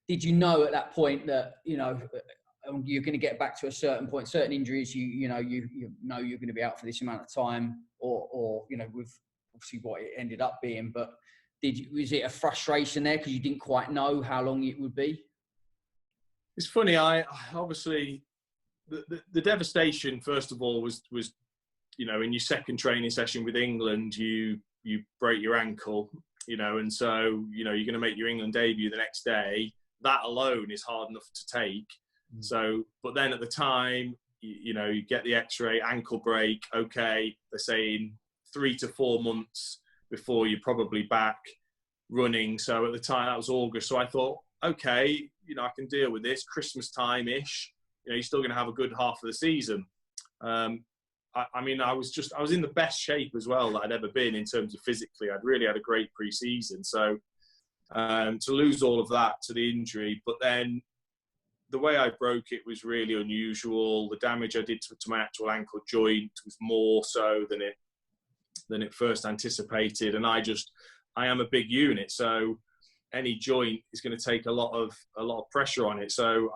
you know at that point that you're going to get back to a certain point, certain injuries, you know you're going to be out for this amount of time, or with obviously what it ended up being, but was it a frustration there because you didn't quite know how long it would be? It's funny. I obviously the devastation first of all was in your second training session with England, you break your ankle, and so you're going to make your England debut the next day. That alone is hard enough to take. So, but then at the time, you get the X-ray, ankle break. Okay, they're saying 3 to 4 months before you're probably back running. So at the time, that was August. So I thought, okay, I can deal with this. Christmas time-ish. You're still going to have a good half of the season. I was in the best shape as well that I'd ever been in terms of physically. I'd really had a great pre-season. So to lose all of that to the injury, but then the way I broke it was really unusual. The damage I did to my actual ankle joint was more so than it first anticipated. And I am a big unit, so any joint is going to take a lot of pressure on it. So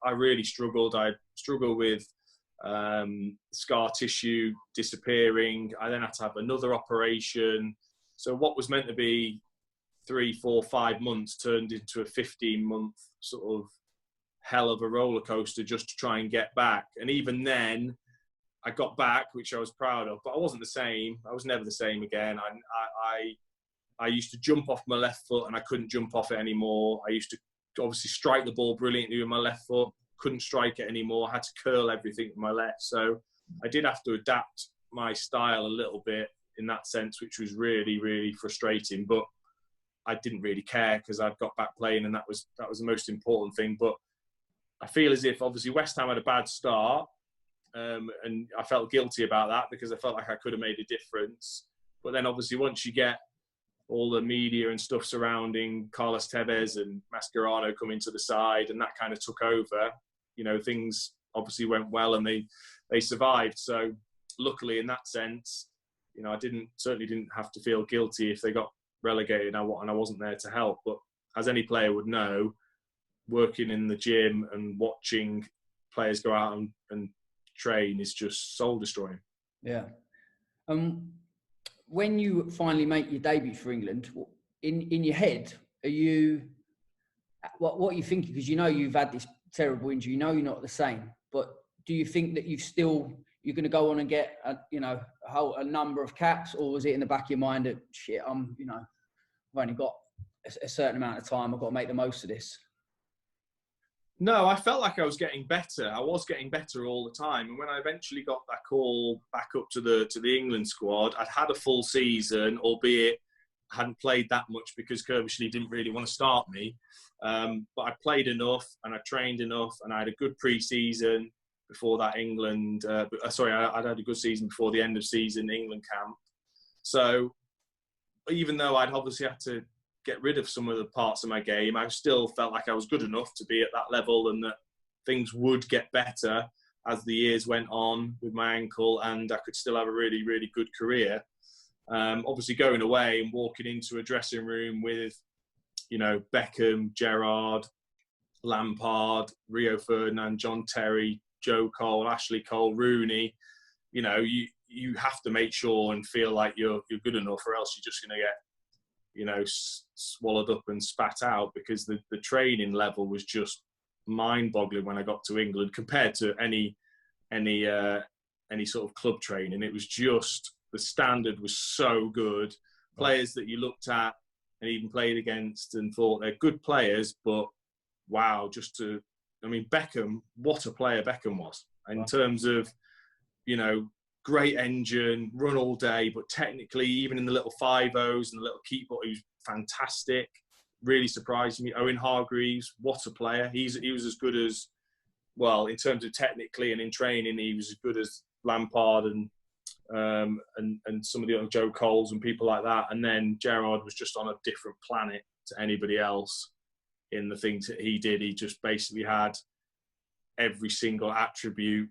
I really struggled. I struggled with scar tissue disappearing. I then had to have another operation. So what was meant to be 3, 4, 5 months turned into a 15-month sort of hell of a roller coaster just to try and get back. And even then, I got back, which I was proud of, but I wasn't the same. I was never the same again. I used to jump off my left foot and I couldn't jump off it anymore. I used to obviously strike the ball brilliantly with my left foot, couldn't strike it anymore. I had to curl everything with my left. So I did have to adapt my style a little bit in that sense, which was really, really frustrating. But I didn't really care because I'd got back playing, and that was the most important thing. But I feel as if obviously West Ham had a bad start, and I felt guilty about that because I felt like I could have made a difference. But then obviously once you get all the media and stuff surrounding Carlos Tevez and Mascherano coming to the side, and that kind of took over, you know, things obviously went well and they survived. So luckily in that sense, you know, I certainly didn't have to feel guilty if they got relegated and I wasn't there to help. But as any player would know, working in the gym and watching players go out and train is just soul destroying. Yeah. When you finally make your debut for England, in your head, are you, what are you thinking? Because you know you've had this terrible injury, you know you're not the same, but do you think that you're going to go on and get a number of caps, or was it in the back of your mind that shit, I've only got a certain amount of time, I've got to make the most of this? No, I felt like I was getting better. I was getting better all the time. And when I eventually got that call back up to the England squad, I'd had a full season, albeit I hadn't played that much because Kerbishley didn't really want to start me. But I played enough and I trained enough, and I had a good pre-season before that England. I'd had a good season before the end of season England camp. So even though I'd obviously had to get rid of some of the parts of my game, I still felt like I was good enough to be at that level, and that things would get better as the years went on with my ankle, and I could still have a really, really good career. Obviously going away and walking into a dressing room with, you know, Beckham, Gerrard, Lampard, Rio Ferdinand, John Terry, Joe Cole, Ashley Cole, Rooney, you know, you have to make sure and feel like you're good enough, or else you're just going to get, you know, swallowed up and spat out, because the training level was just mind-boggling when I got to England compared to any sort of club training. It was just, the standard was so good. Players that you looked at and even played against and thought they're good players, but wow, Beckham, what a player Beckham was in terms of, you know, great engine, run all day, but technically, even in the little 5-0s and the little keep, he was fantastic. Really surprised me. Owen Hargreaves, what a player. He was as good as, well, in terms of technically and in training, he was as good as Lampard and some of the other Joe Coles and people like that. And then Gerrard was just on a different planet to anybody else in the things that he did. He just basically had every single attribute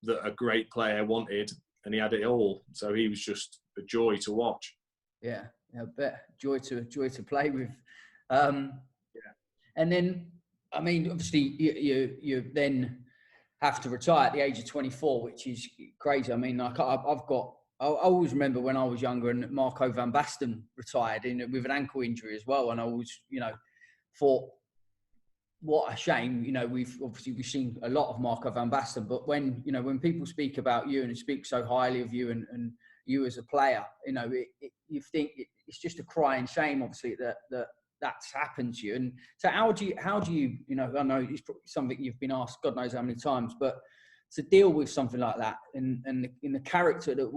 that a great player wanted, and he had it all. So he was just a joy to watch. Yeah, I bet. Joy to play with. And then, I mean, obviously, you then have to retire at the age of 24, which is crazy. I mean, like I always remember when I was younger and Marco van Basten retired with an ankle injury as well, and I always, you know, thought, what a shame. You know, we've seen a lot of Marco van Basten, but when people speak about you and speak so highly of you and you as a player, you know, you think it's just a crying shame, obviously, that's happened to you. And so how do you, you know, I know it's something you've been asked God knows how many times, but to deal with something like that and in the character that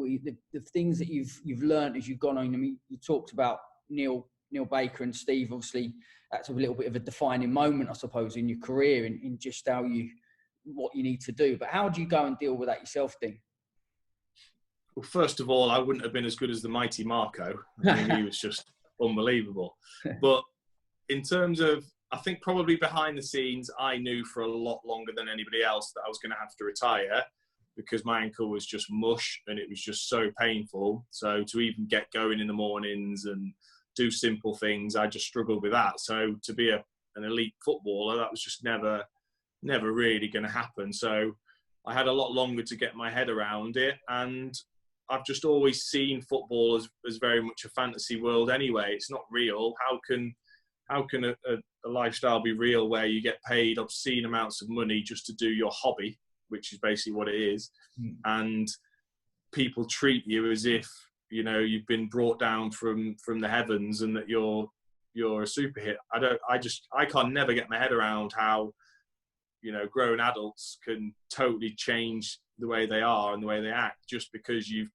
the things that you've learned as you've gone on. I mean, you talked about Neil Baker and Steve, obviously that's a little bit of a defining moment, I suppose, in your career in just what you need to do. But how do you go and deal with that yourself, Dean? Well, first of all, I wouldn't have been as good as the mighty Marco. I mean, he was just unbelievable. But in terms of, I think probably behind the scenes, I knew for a lot longer than anybody else that I was going to have to retire, because my ankle was just mush and it was just so painful. So to even get going in the mornings and do simple things, I just struggled with that. So to be an elite footballer, that was just never really going to happen. So I had a lot longer to get my head around it, and I've just always seen football as very much a fantasy world anyway. It's not real. How can a lifestyle be real where you get paid obscene amounts of money just to do your hobby, which is basically what it is, and people treat you as if, you know, you've been brought down from the heavens and that you're a super hit. I can't never get my head around how, you know, grown adults can totally change the way they are and the way they act just because you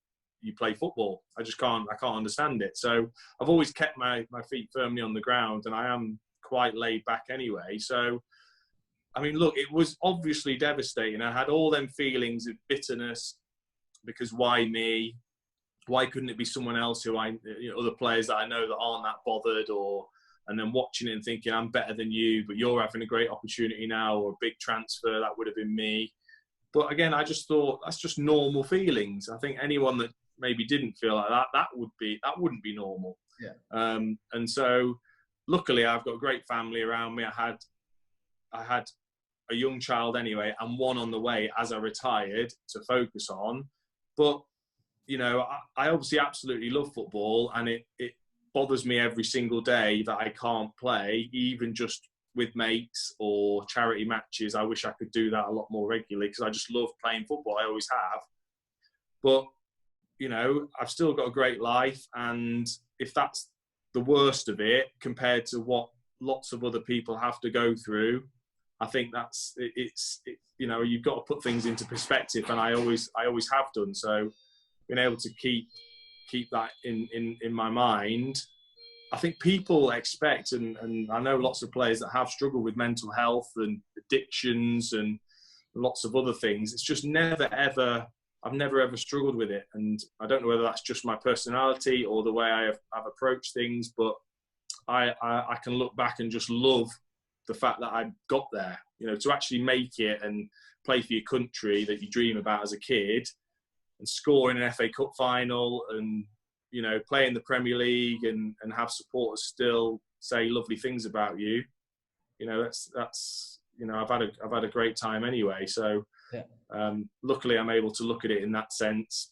play football. I can't understand it. So I've always kept my feet firmly on the ground, and I am quite laid back anyway. So, I mean, look, it was obviously devastating. I had all them feelings of bitterness because why me? Why couldn't it be someone else who other players that I know that aren't that bothered, and then watching it and thinking I'm better than you, but you're having a great opportunity now, or a big transfer, that would have been me. But again, I just thought that's just normal feelings. I think anyone that maybe didn't feel like that wouldn't be normal. Yeah. And so luckily I've got a great family around me. I had a young child anyway, and one on the way as I retired to focus on. But, you know, I obviously absolutely love football, and it bothers me every single day that I can't play, even just with mates or charity matches. I wish I could do that a lot more regularly because I just love playing football. I always have. But, you know, I've still got a great life, and if that's the worst of it compared to what lots of other people have to go through, I think it's you know, you've got to put things into perspective, and I always have done. So being able to keep that in my mind, I think people expect, and I know lots of players that have struggled with mental health and addictions and lots of other things. It's just I've never ever struggled with it. And I don't know whether that's just my personality or the way I've approached things, but I can look back and just love the fact that I got there, you know, to actually make it and play for your country that you dream about as a kid, and score in an FA Cup final, and, you know, play in the Premier League and have supporters still say lovely things about you. You know, that's you know, I've had a great time anyway. So yeah. Luckily I'm able to look at it in that sense,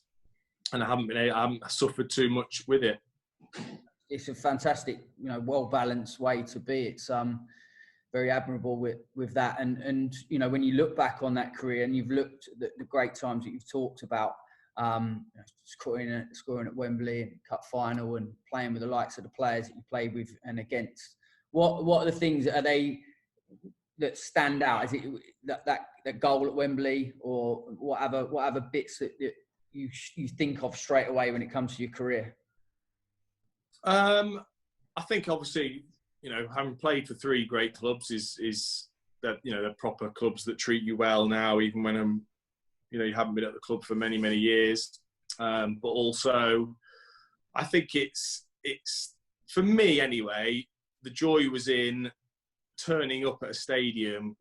and I haven't suffered too much with it. It's a fantastic, you know, well-balanced way to be. It's very admirable with that. And you know, when you look back on that career and you've looked at the great times that you've talked about, scoring at Wembley and cup final, and playing with the likes of the players that you played with and against, what are the things that stand out? Is it that goal at Wembley, or whatever bits that you think of straight away when it comes to your career? I think obviously, you know, having played for 3 great clubs is that, you know, they're proper clubs that treat you well now, even when you know, you haven't been at the club for many, many years. But also, I think it's for me anyway, the joy was in turning up at a stadium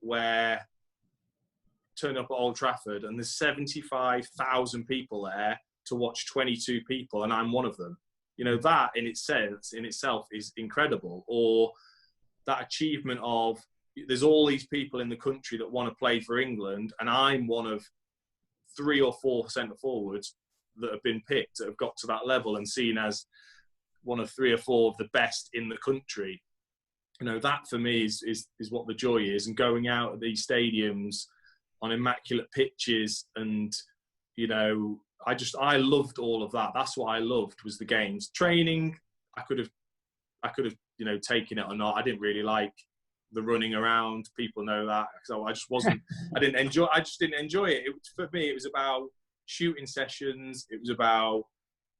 turning up at Old Trafford, and there's 75,000 people there to watch 22 people, and I'm one of them. You know, that in itself is incredible. Or that achievement of, there's all these people in the country that want to play for England, and I'm one of 3 or 4 centre forwards that have been picked, that have got to that level and seen as one of 3 or 4 of the best in the country. You know, that for me is what the joy is. And going out at these stadiums on immaculate pitches, and, you know, I loved all of that. That's what I loved, was the games. Training, I could have, you know, taken it or not. I didn't really like the running around. People know that. So I just wasn't, I just didn't enjoy it. For me, it was about shooting sessions. It was about,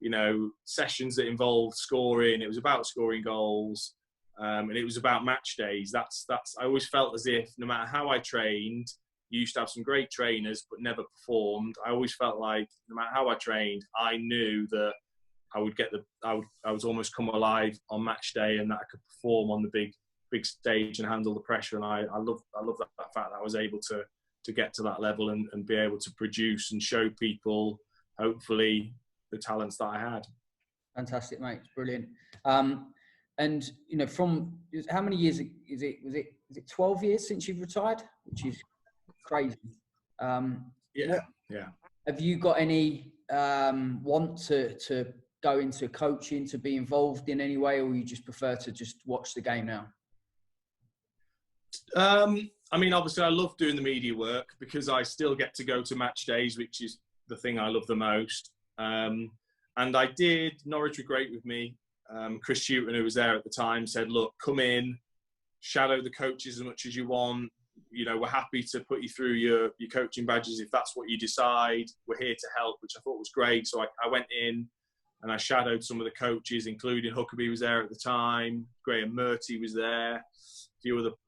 you know, sessions that involved scoring. It was about scoring goals. And it was about match days. I always felt as if no matter how I trained, you used to have some great trainers, but never performed. I always felt like no matter how I trained, I knew that I would almost come alive on match day, and that I could perform on the big stage and handle the pressure. And I love that fact that I was able to get to that level and be able to produce and show people, hopefully, the talents that I had. Fantastic, mate. It's brilliant. And, you know, from how many years is it 12 years since you've retired, which is crazy. Yeah. Have you got any want to go into coaching, to be involved in any way, or you just prefer to just watch the game now? I mean, obviously I love doing the media work because I still get to go to match days, which is the thing I love the most. And I did. Norwich were great with me. Chris Hughton, who was there at the time, said, look, come in, shadow the coaches as much as you want, we're happy to put you through your coaching badges if that's what you decide. We're here to help, which I thought was great. So I went in and I shadowed some of the coaches, including Huckabee was there at the time, Graham Murty was there, a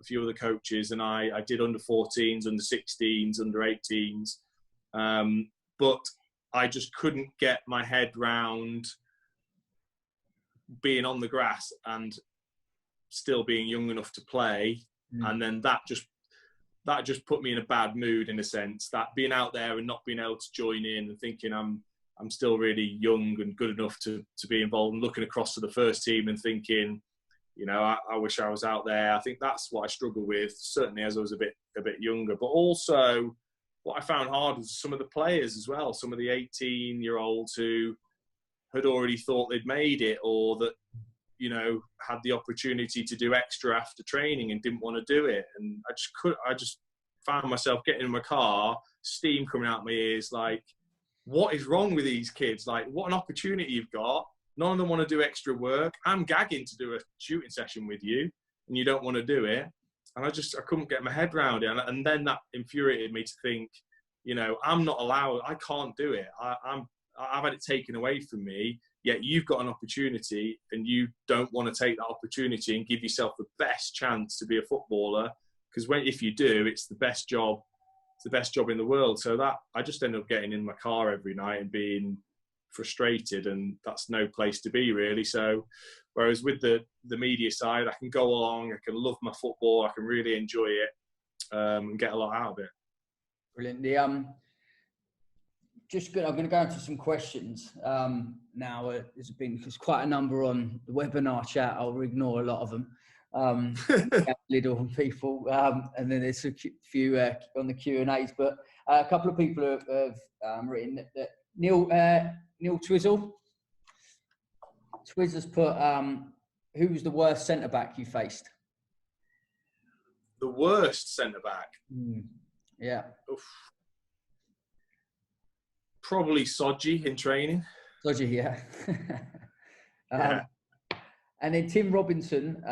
few other coaches, and I did under 14s, under 16s, under 18s. But I just couldn't get my head round being on the grass and still being young enough to play. And then that just put me in a bad mood, in a sense, that being out there and not being able to join in and thinking I'm still really young and good enough to be involved, and looking across to the first team and thinking, I wish I was out there. I think that's what I struggled with, certainly as I was a bit younger. But also what I found hard was some of the players as well, some of the 18-year-olds who had already thought they'd made it, or that, had the opportunity to do extra after training and didn't want to do it. And I just found myself getting in my car, steam coming out my ears, like, what is wrong with these kids? Like, what an opportunity you've got. None of them want to do extra work. I'm gagging to do a shooting session with you, and you don't want to do it. And I couldn't get my head around it. And then that infuriated me to think, I'm not allowed. I can't do it. I've had it taken away from me. Yet you've got an opportunity, and you don't want to take that opportunity and give yourself the best chance to be a footballer. Because if you do, it's the best job. It's the best job in the world. So that I just ended up getting in my car every night and being frustrated, and that's no place to be, really. So whereas with the media side, I can go along, I can love my football, I can really enjoy it, and get a lot out of it. Brilliant. I'm going to go into some questions now. There's quite a number on the webinar chat. I'll ignore a lot of them. Little people, and then there's a few on the Q&As. But a couple of people have written that Neil Twizzle. Twizzle's put, who was the worst centre back you faced? The worst centre back? Yeah. Oof. Probably Sodji in training. Sodji, yeah. Yeah. And then Tim Robinson,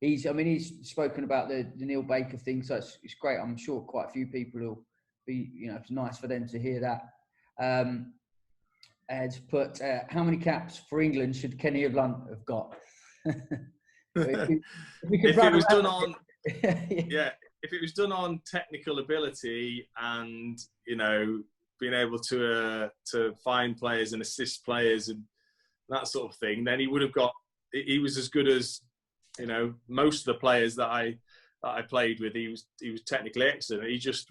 he's spoken about the Neil Baker thing, so it's great. I'm sure quite a few people will be, it's nice for them to hear that. Has put, how many caps for England should Kenny Blunt have got? If it was done on, if it was done on technical ability and being able to find players and assist players and that sort of thing, then he would have got. He was as good as most of the players that I played with. He was technically excellent. He just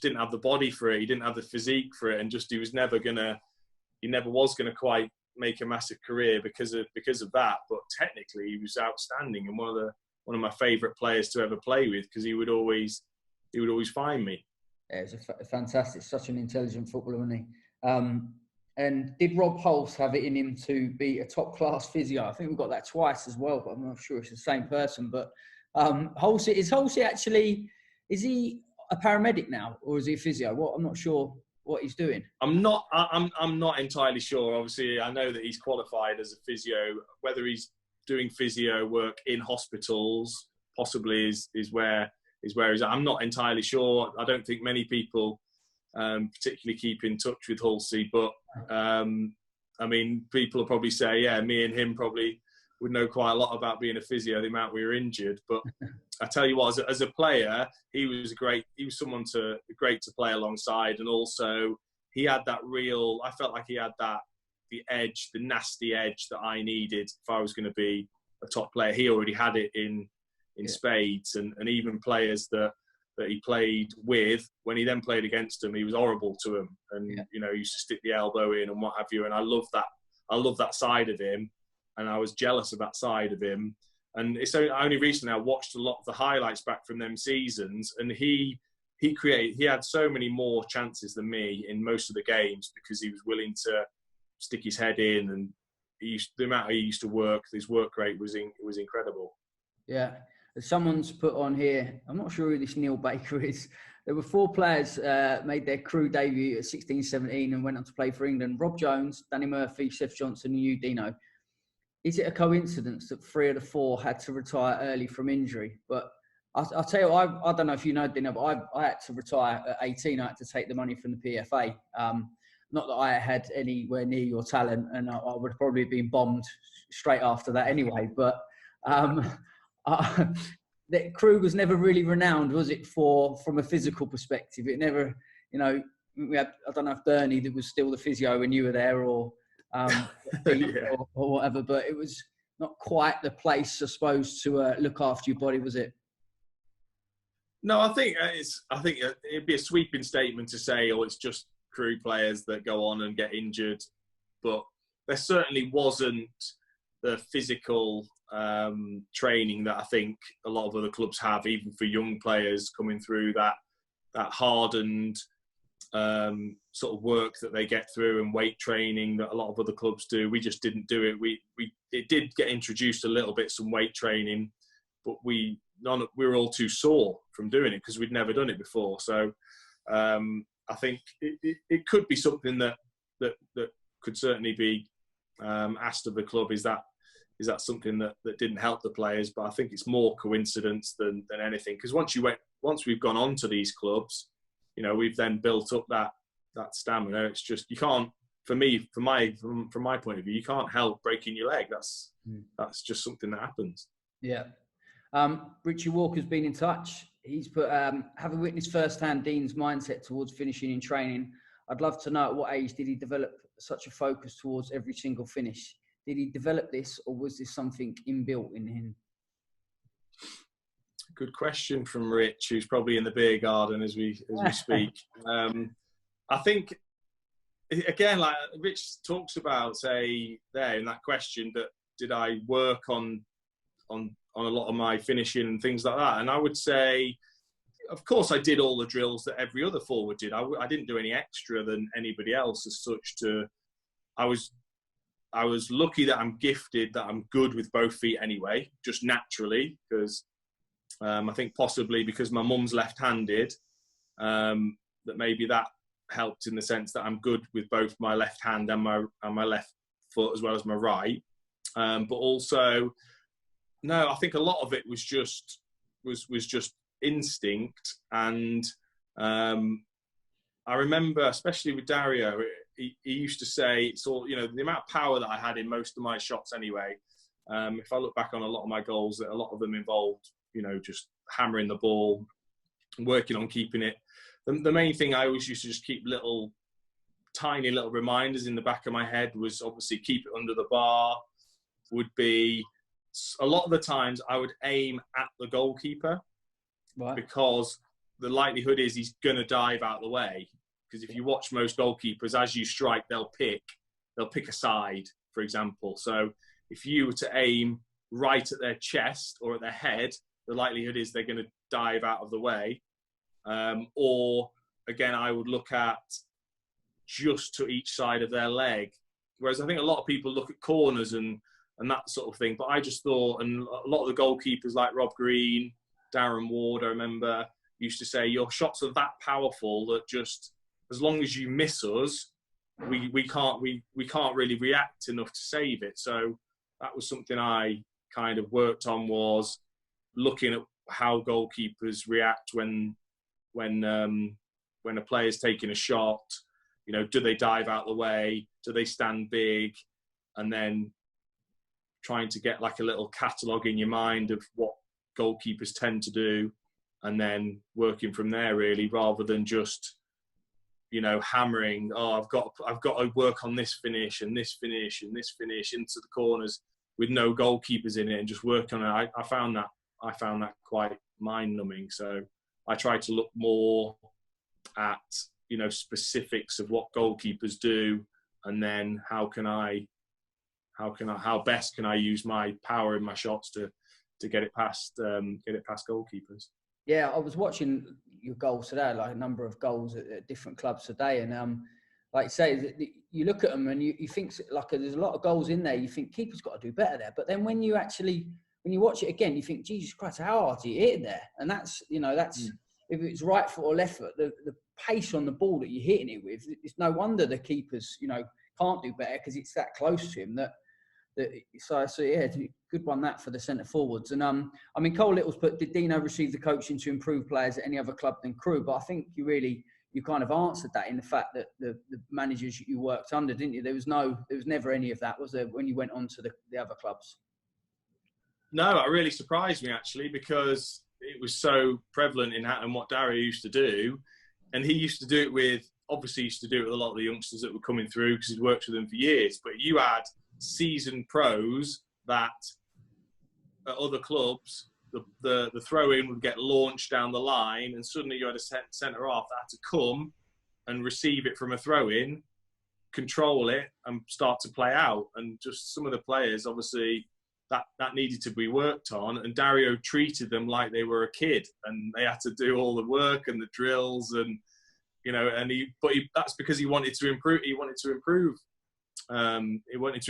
didn't have the body for it. He didn't have the physique for it, and he never was gonna quite make a massive career because of that. But technically, he was outstanding and one of my favourite players to ever play with, because he would always find me. Yeah, he's a fantastic, such an intelligent footballer, wasn't he? And did Rob Hulse have it in him to be a top-class physio? I think we've got that twice as well, but I'm not sure it's the same person. But Hulse actually, is he a paramedic now, or is he a physio? I'm not sure what he's doing. I'm not entirely sure. Obviously, I know that he's qualified as a physio. Whether he's doing physio work in hospitals, possibly is where he's at. I'm not entirely sure. I don't think many people particularly keep in touch with Hulsey, but people will probably say, yeah, me and him probably would know quite a lot about being a physio, the amount we were injured. But I tell you what, as a player, he was someone great to play alongside, and also he had that I felt like he had the edge, the nasty edge that I needed if I was going to be a top player. He already had it in spades, and even players that he played with, when he then played against them, he was horrible to them, and he used to stick the elbow in and what have you. And I love that side of him, and I was jealous of that side of him. And it's only recently I watched a lot of the highlights back from them seasons, and he had so many more chances than me in most of the games, because he was willing to stick his head in, and the amount he used to work, his work rate was incredible. Yeah. Someone's put on here, I'm not sure who this Neil Baker is. There were 4 players made their Crewe debut at 16, 17 and went on to play for England. Rob Jones, Danny Murphy, Seth Johnson and you, Dino. Is it a coincidence that 3 of the 4 had to retire early from injury? But I'll tell you, I don't know if you know, Dean, but I had to retire at 18. I had to take the money from the PFA. Not that I had anywhere near your talent, and I would have probably been bombed straight after that anyway. But that Crewe was never really renowned, was it, from a physical perspective? It never, you know, we had, I don't know if Bernie that was still the physio when you were there, or Yeah. or whatever, but it was not quite the place, I suppose, to look after your body, was it? No, I think it'd be a sweeping statement to say, oh, it's just Crewe players that go on and get injured, but there certainly wasn't the physical training that I think a lot of other clubs have, even for young players coming through that hardened sort of work that they get through, and weight training that a lot of other clubs do. We just didn't do it. It did get introduced a little bit, some weight training, but we were all too sore from doing it because we'd never done it before. So I think it could be something that could certainly be asked of the club. Is that something that didn't help the players? But I think it's more coincidence than anything. Because once we've gone on to these clubs, you know, we've then built up that stamina. It's just, you can't, from my point of view, you can't help breaking your leg. That's just something that happens. Yeah. Richie Walker's been in touch. He's put, having witnessed firsthand Dean's mindset towards finishing in training, I'd love to know at what age did he develop such a focus towards every single finish? Did he develop this, or was this something inbuilt in him? Good question from Rich, who's probably in the beer garden as we speak. I think, again, like Rich talks about, say, there in that question, that did I work on a lot of my finishing and things like that? And I would say, of course, I did all the drills that every other forward did. I didn't do any extra than anybody else as such. I was lucky that I'm gifted, that I'm good with both feet anyway, just naturally, because I think possibly because my mum's left-handed, that maybe that helped in the sense that I'm good with both my left hand and my left foot as well as my right. But also, no, I think a lot of it was just instinct. And I remember, especially with Dario, he used to say, it's all, you know, the amount of power that I had in most of my shots anyway. If I look back on a lot of my goals, a lot of them involved, you know, just hammering the ball, working on keeping it. The main thing I always used to just keep tiny little reminders in the back of my head was obviously keep it under the bar. Would be a lot of the times I would aim at the goalkeeper, right, because the likelihood is he's going to dive out of the way. Because if you watch most goalkeepers, as you strike, they'll pick a side, for example. So if you were to aim right at their chest or at their head, the likelihood is they're going to dive out of the way. Or again, I would look at just to each side of their leg. Whereas I think a lot of people look at corners and that sort of thing. But I just thought, and a lot of the goalkeepers like Rob Green, Darren Ward, I remember, used to say, your shots are that powerful that just as long as you miss us, we can't really react enough to save it. So that was something I kind of worked on, was looking at how goalkeepers react when a player's taking a shot. You know, do they dive out the way? Do they stand big? And then trying to get like a little catalogue in your mind of what goalkeepers tend to do, and then working from there really, rather than just, you know, hammering, oh, I've got to work on this finish and this finish and this finish into the corners with no goalkeepers in it, and just work on it. I found that quite mind-numbing. So I tried to look more at, you know, specifics of what goalkeepers do, and then how best can I use my power in my shots to get it past goalkeepers. Yeah, I was watching your goals today, like a number of goals at different clubs today, and like you say, you look at them and you think, like, there's a lot of goals in there. You think keeper's got to do better there, but then when you watch it again, you think, Jesus Christ, how hard he hit there? And that's if it's right foot or left foot, the pace on the ball that you're hitting it with, it's no wonder the keepers, you know, can't do better, because it's that close to him that So yeah, good one that for the centre forwards. And I mean, Cole Little's put, did Dino receive the coaching to improve players at any other club than Crewe? But I think you kind of answered that in the fact that the managers you worked under, didn't you? There was never any of that, was there, when you went on to the other clubs? No, it really surprised me actually, because it was so prevalent in what Dario used to do, and he used to do it with a lot of the youngsters that were coming through because he'd worked with them for years. But you had seasoned pros that at other clubs, the throw-in would get launched down the line, and suddenly you had a centre half that had to come and receive it from a throw-in, control it, and start to play out. And just some of the players, obviously, that needed to be worked on, and Dario treated them like they were a kid, and they had to do all the work and the drills, and that's because he wanted to improve. He wanted to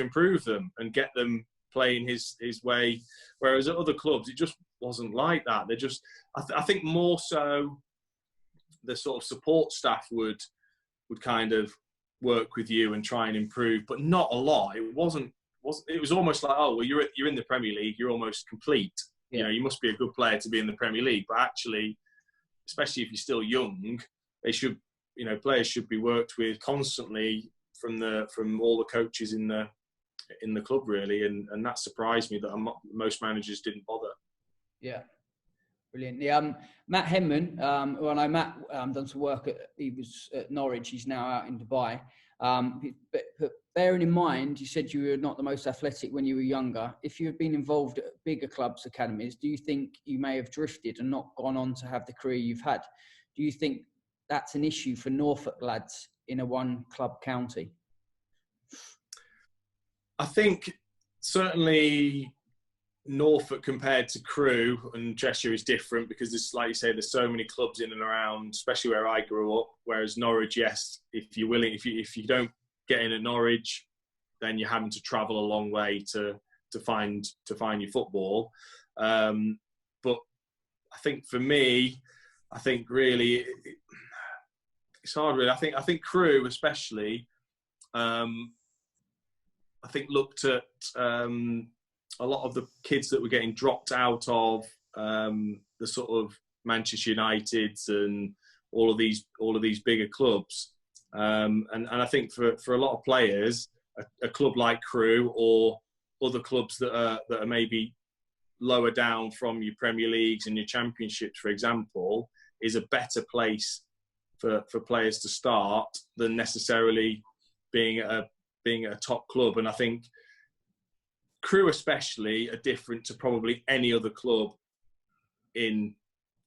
improve them and get them playing his way. Whereas at other clubs, it just wasn't like that. They just, I think more so, the sort of support staff would kind of work with you and try and improve, but not a lot. It was almost like, oh well, you're in the Premier League, you're almost complete. Yeah. You know, you must be a good player to be in the Premier League. But actually, especially if you're still young, players should be worked with constantly from all the coaches in the club, really. And that surprised me that most managers didn't bother. Yeah. Brilliant. Yeah, Matt Henman, who I know Matt done some work he was at Norwich, he's now out in Dubai. But bearing in mind, you said you were not the most athletic when you were younger. If you had been involved at bigger clubs' academies, do you think you may have drifted and not gone on to have the career you've had? Do you think that's an issue for Norfolk lads in a one-club county? I think certainly Norfolk compared to Crewe and Cheshire is different because, like you say, there's so many clubs in and around, especially where I grew up. Whereas Norwich, yes, if you don't get in at Norwich, then you're having to travel a long way to find your football. But I think for me, really it's hard. Really, I think Crewe especially. I think looked at a lot of the kids that were getting dropped out of the sort of Manchester Uniteds and all of these bigger clubs, and I think for a lot of players, a club like Crewe or other clubs that are maybe lower down from your Premier Leagues and your Championships, for example, is a better place for players to start than necessarily being at a top club. And I think Crewe especially are different to probably any other club in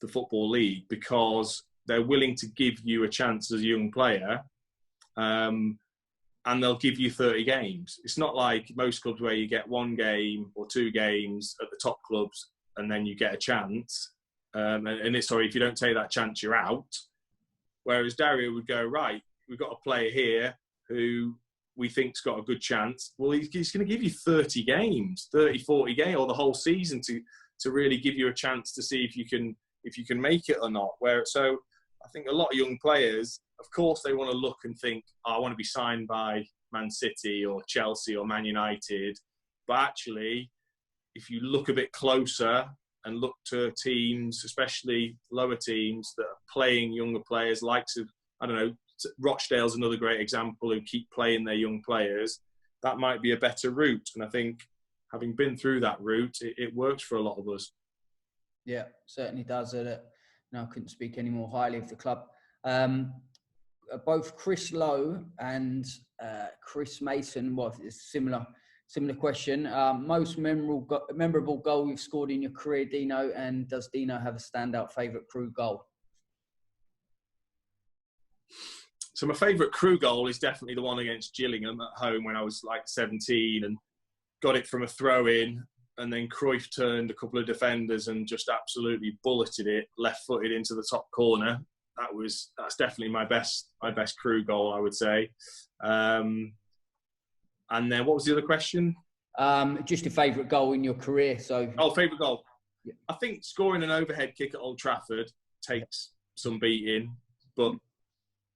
the Football League because they're willing to give you a chance as a young player, and they'll give you 30 games. It's not like most clubs where you get one game or two games at the top clubs and then you get a chance. If you don't take that chance, you're out. Whereas Dario would go, right, we've got a player here who we think's got a good chance. Well, he's going to give you 30 games, 30, 40 games, or the whole season to really give you a chance to see if you can make it or not. So I think a lot of young players, of course, they want to look and think, I want to be signed by Man City or Chelsea or Man United. But actually, if you look a bit closer and look to teams, especially lower teams that are playing younger players, likes of, I don't know, Rochdale's another great example, who keep playing their young players, that might be a better route. And I think having been through that route, it works for a lot of us. Yeah, certainly does. I couldn't speak any more highly of the club. Both Chris Lowe and Chris Mason, similar question. Most memorable goal you've scored in your career, Dino, and does Dino have a standout favourite Crewe goal? So my favourite Crewe goal is definitely the one against Gillingham at home when I was like 17 and got it from a throw-in, and then Cruyff turned a couple of defenders and just absolutely bulleted it left-footed into the top corner. That's definitely my best Crewe goal, I would say. And then what was the other question? Just a favourite goal in your career. Favourite goal. Yeah. I think scoring an overhead kick at Old Trafford takes some beating, but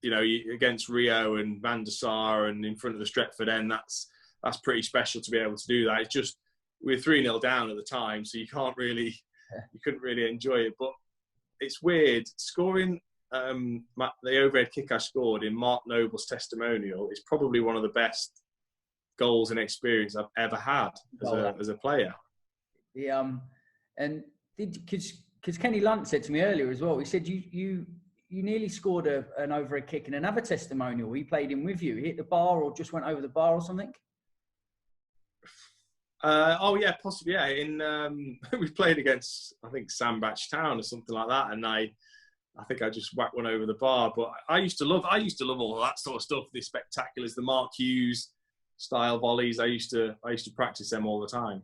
against Rio and Van der Sar and in front of the Stretford end, that's that's pretty special to be able to do that. It's just, we were 3-0 down at the time, so you couldn't really enjoy it. But it's weird scoring the overhead kick I scored in Mark Noble's testimonial is probably one of the best goals and experience I've ever had as a player. Yeah, and because Kenny Lunt said to me earlier as well, he said you nearly scored an overhead kick in another testimonial. He played in with you. He hit the bar or just went over the bar or something. Oh yeah, possibly. Yeah, we played against, I think, Sandbach Town or something like that, and I think I just whacked one over the bar. But I used to love all that sort of stuff. The spectaculars, the Mark Hughes style volleys. I used to practice them all the time.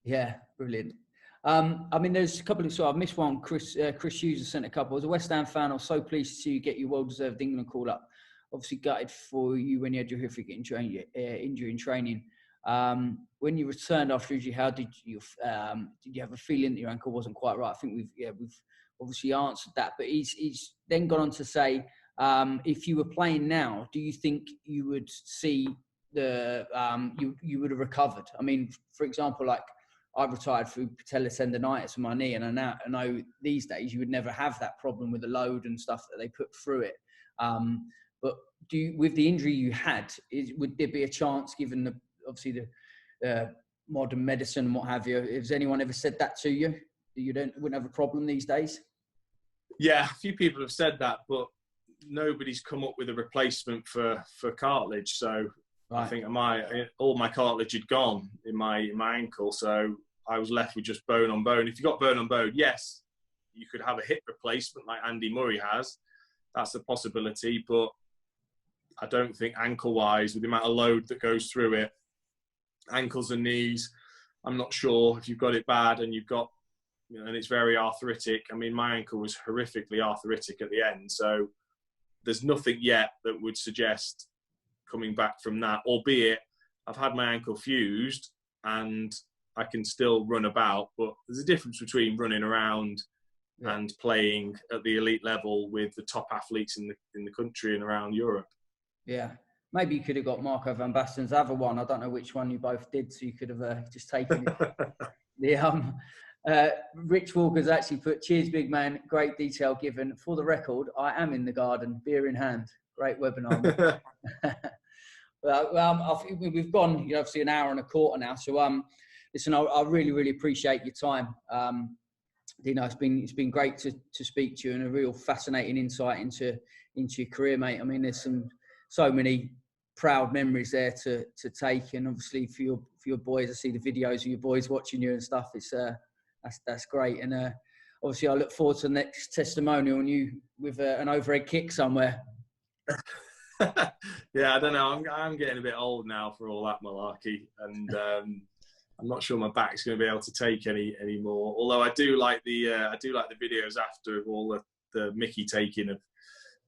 Yeah, brilliant. I mean, there's a couple of, so I've missed one. Chris Hughes has sent a couple. As a West Ham fan, I was so pleased to see you get your well-deserved England call-up. Obviously gutted for you when you had your horrific injury in training. When you returned after injury, how did you have a feeling that your ankle wasn't quite right? I think we've obviously answered that, but he's then gone on to say, if you were playing now, do you think you would see you would have recovered? I mean, for example, like I retired through patellar tendonitis in my knee, and I know these days you would never have that problem with the load and stuff that they put through it. But with the injury you had, would there be a chance, given obviously the modern medicine and what have you? Has anyone ever said that to you, that you wouldn't have a problem these days? Yeah, a few people have said that, but nobody's come up with a replacement for cartilage. So right. I think all my cartilage had gone in my ankle, so I was left with just bone on bone. If you got bone on bone, yes, you could have a hip replacement like Andy Murray has. That's a possibility, but I don't think ankle-wise, with the amount of load that goes through it, ankles and knees, I'm not sure if you've got it bad and you've got, and it's very arthritic. I mean, my ankle was horrifically arthritic at the end, so there's nothing yet that would suggest coming back from that, albeit I've had my ankle fused and I can still run about, but there's a difference between running around and playing at the elite level with the top athletes in the country and around Europe. Yeah. Maybe you could have got Marco van Basten's other one. I don't know which one you both did, so you could have just taken it. Rich Walker's actually put, cheers, big man. Great detail given. For the record, I am in the garden, beer in hand. Great webinar. Well, I think we've gone, obviously an hour and a quarter now. So, listen, I really, really appreciate your time. It's been great to speak to you, and a real fascinating insight into your career, mate. I mean, there's so many proud memories there to take, and obviously for your boys, I see the videos of your boys watching you and stuff. It's that's great, and obviously I look forward to the next testimonial on you with an overhead kick somewhere. Yeah, I don't know. I'm getting a bit old now for all that malarkey, and I'm not sure my back's going to be able to take any more. Although I do like the videos after of all the Mickey taking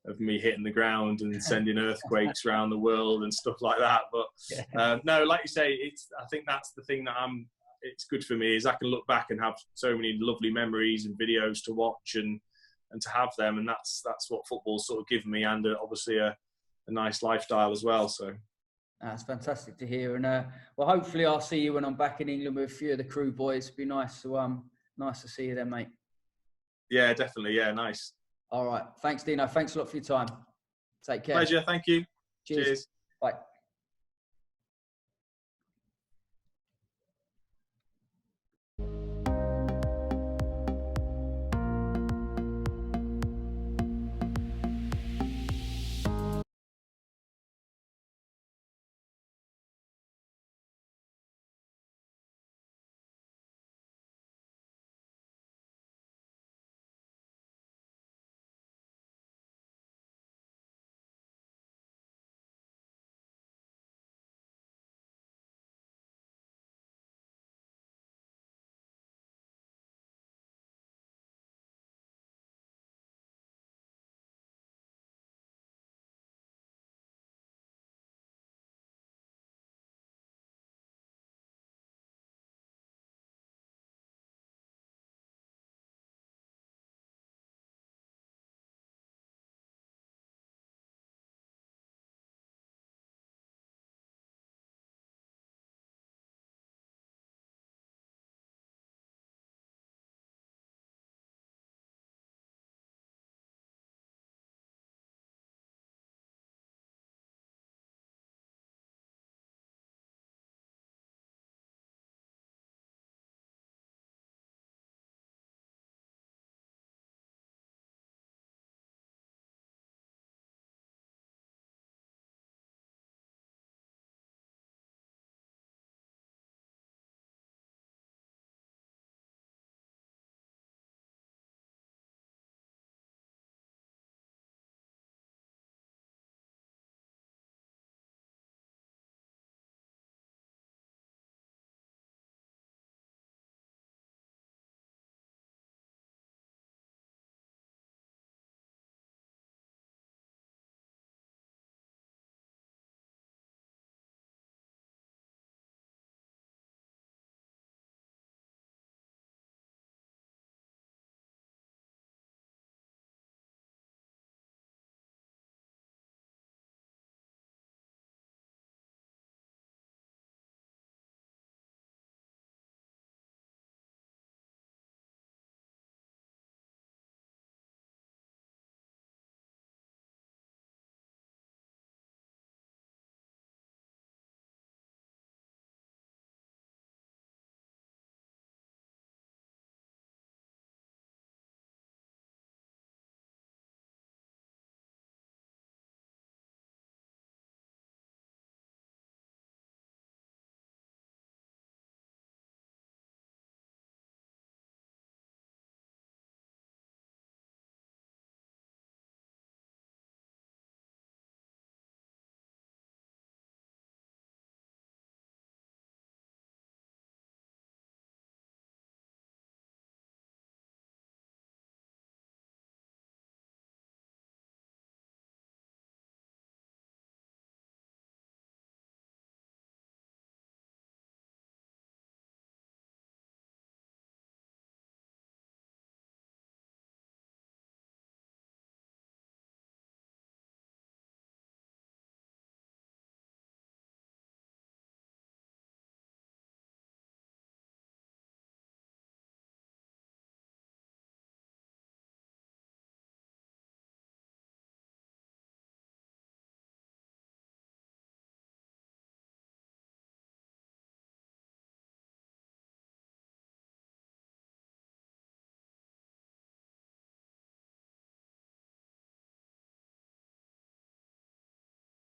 of me hitting the ground and sending earthquakes around the world and stuff like that. But no, like you say, I think that's the thing that it's good for me, is I can look back and have so many lovely memories and videos to watch and to have them, and that's what football's sort of given me, and obviously a nice lifestyle as well. So that's fantastic to hear, and well, hopefully I'll see you when I'm back in England with a few of the Crewe boys. It'd be nice to see you then, mate. Yeah, definitely. Yeah, nice. All right. Thanks, Dino. Thanks a lot for your time. Take care. Pleasure. Thank you. Cheers. Cheers. Bye.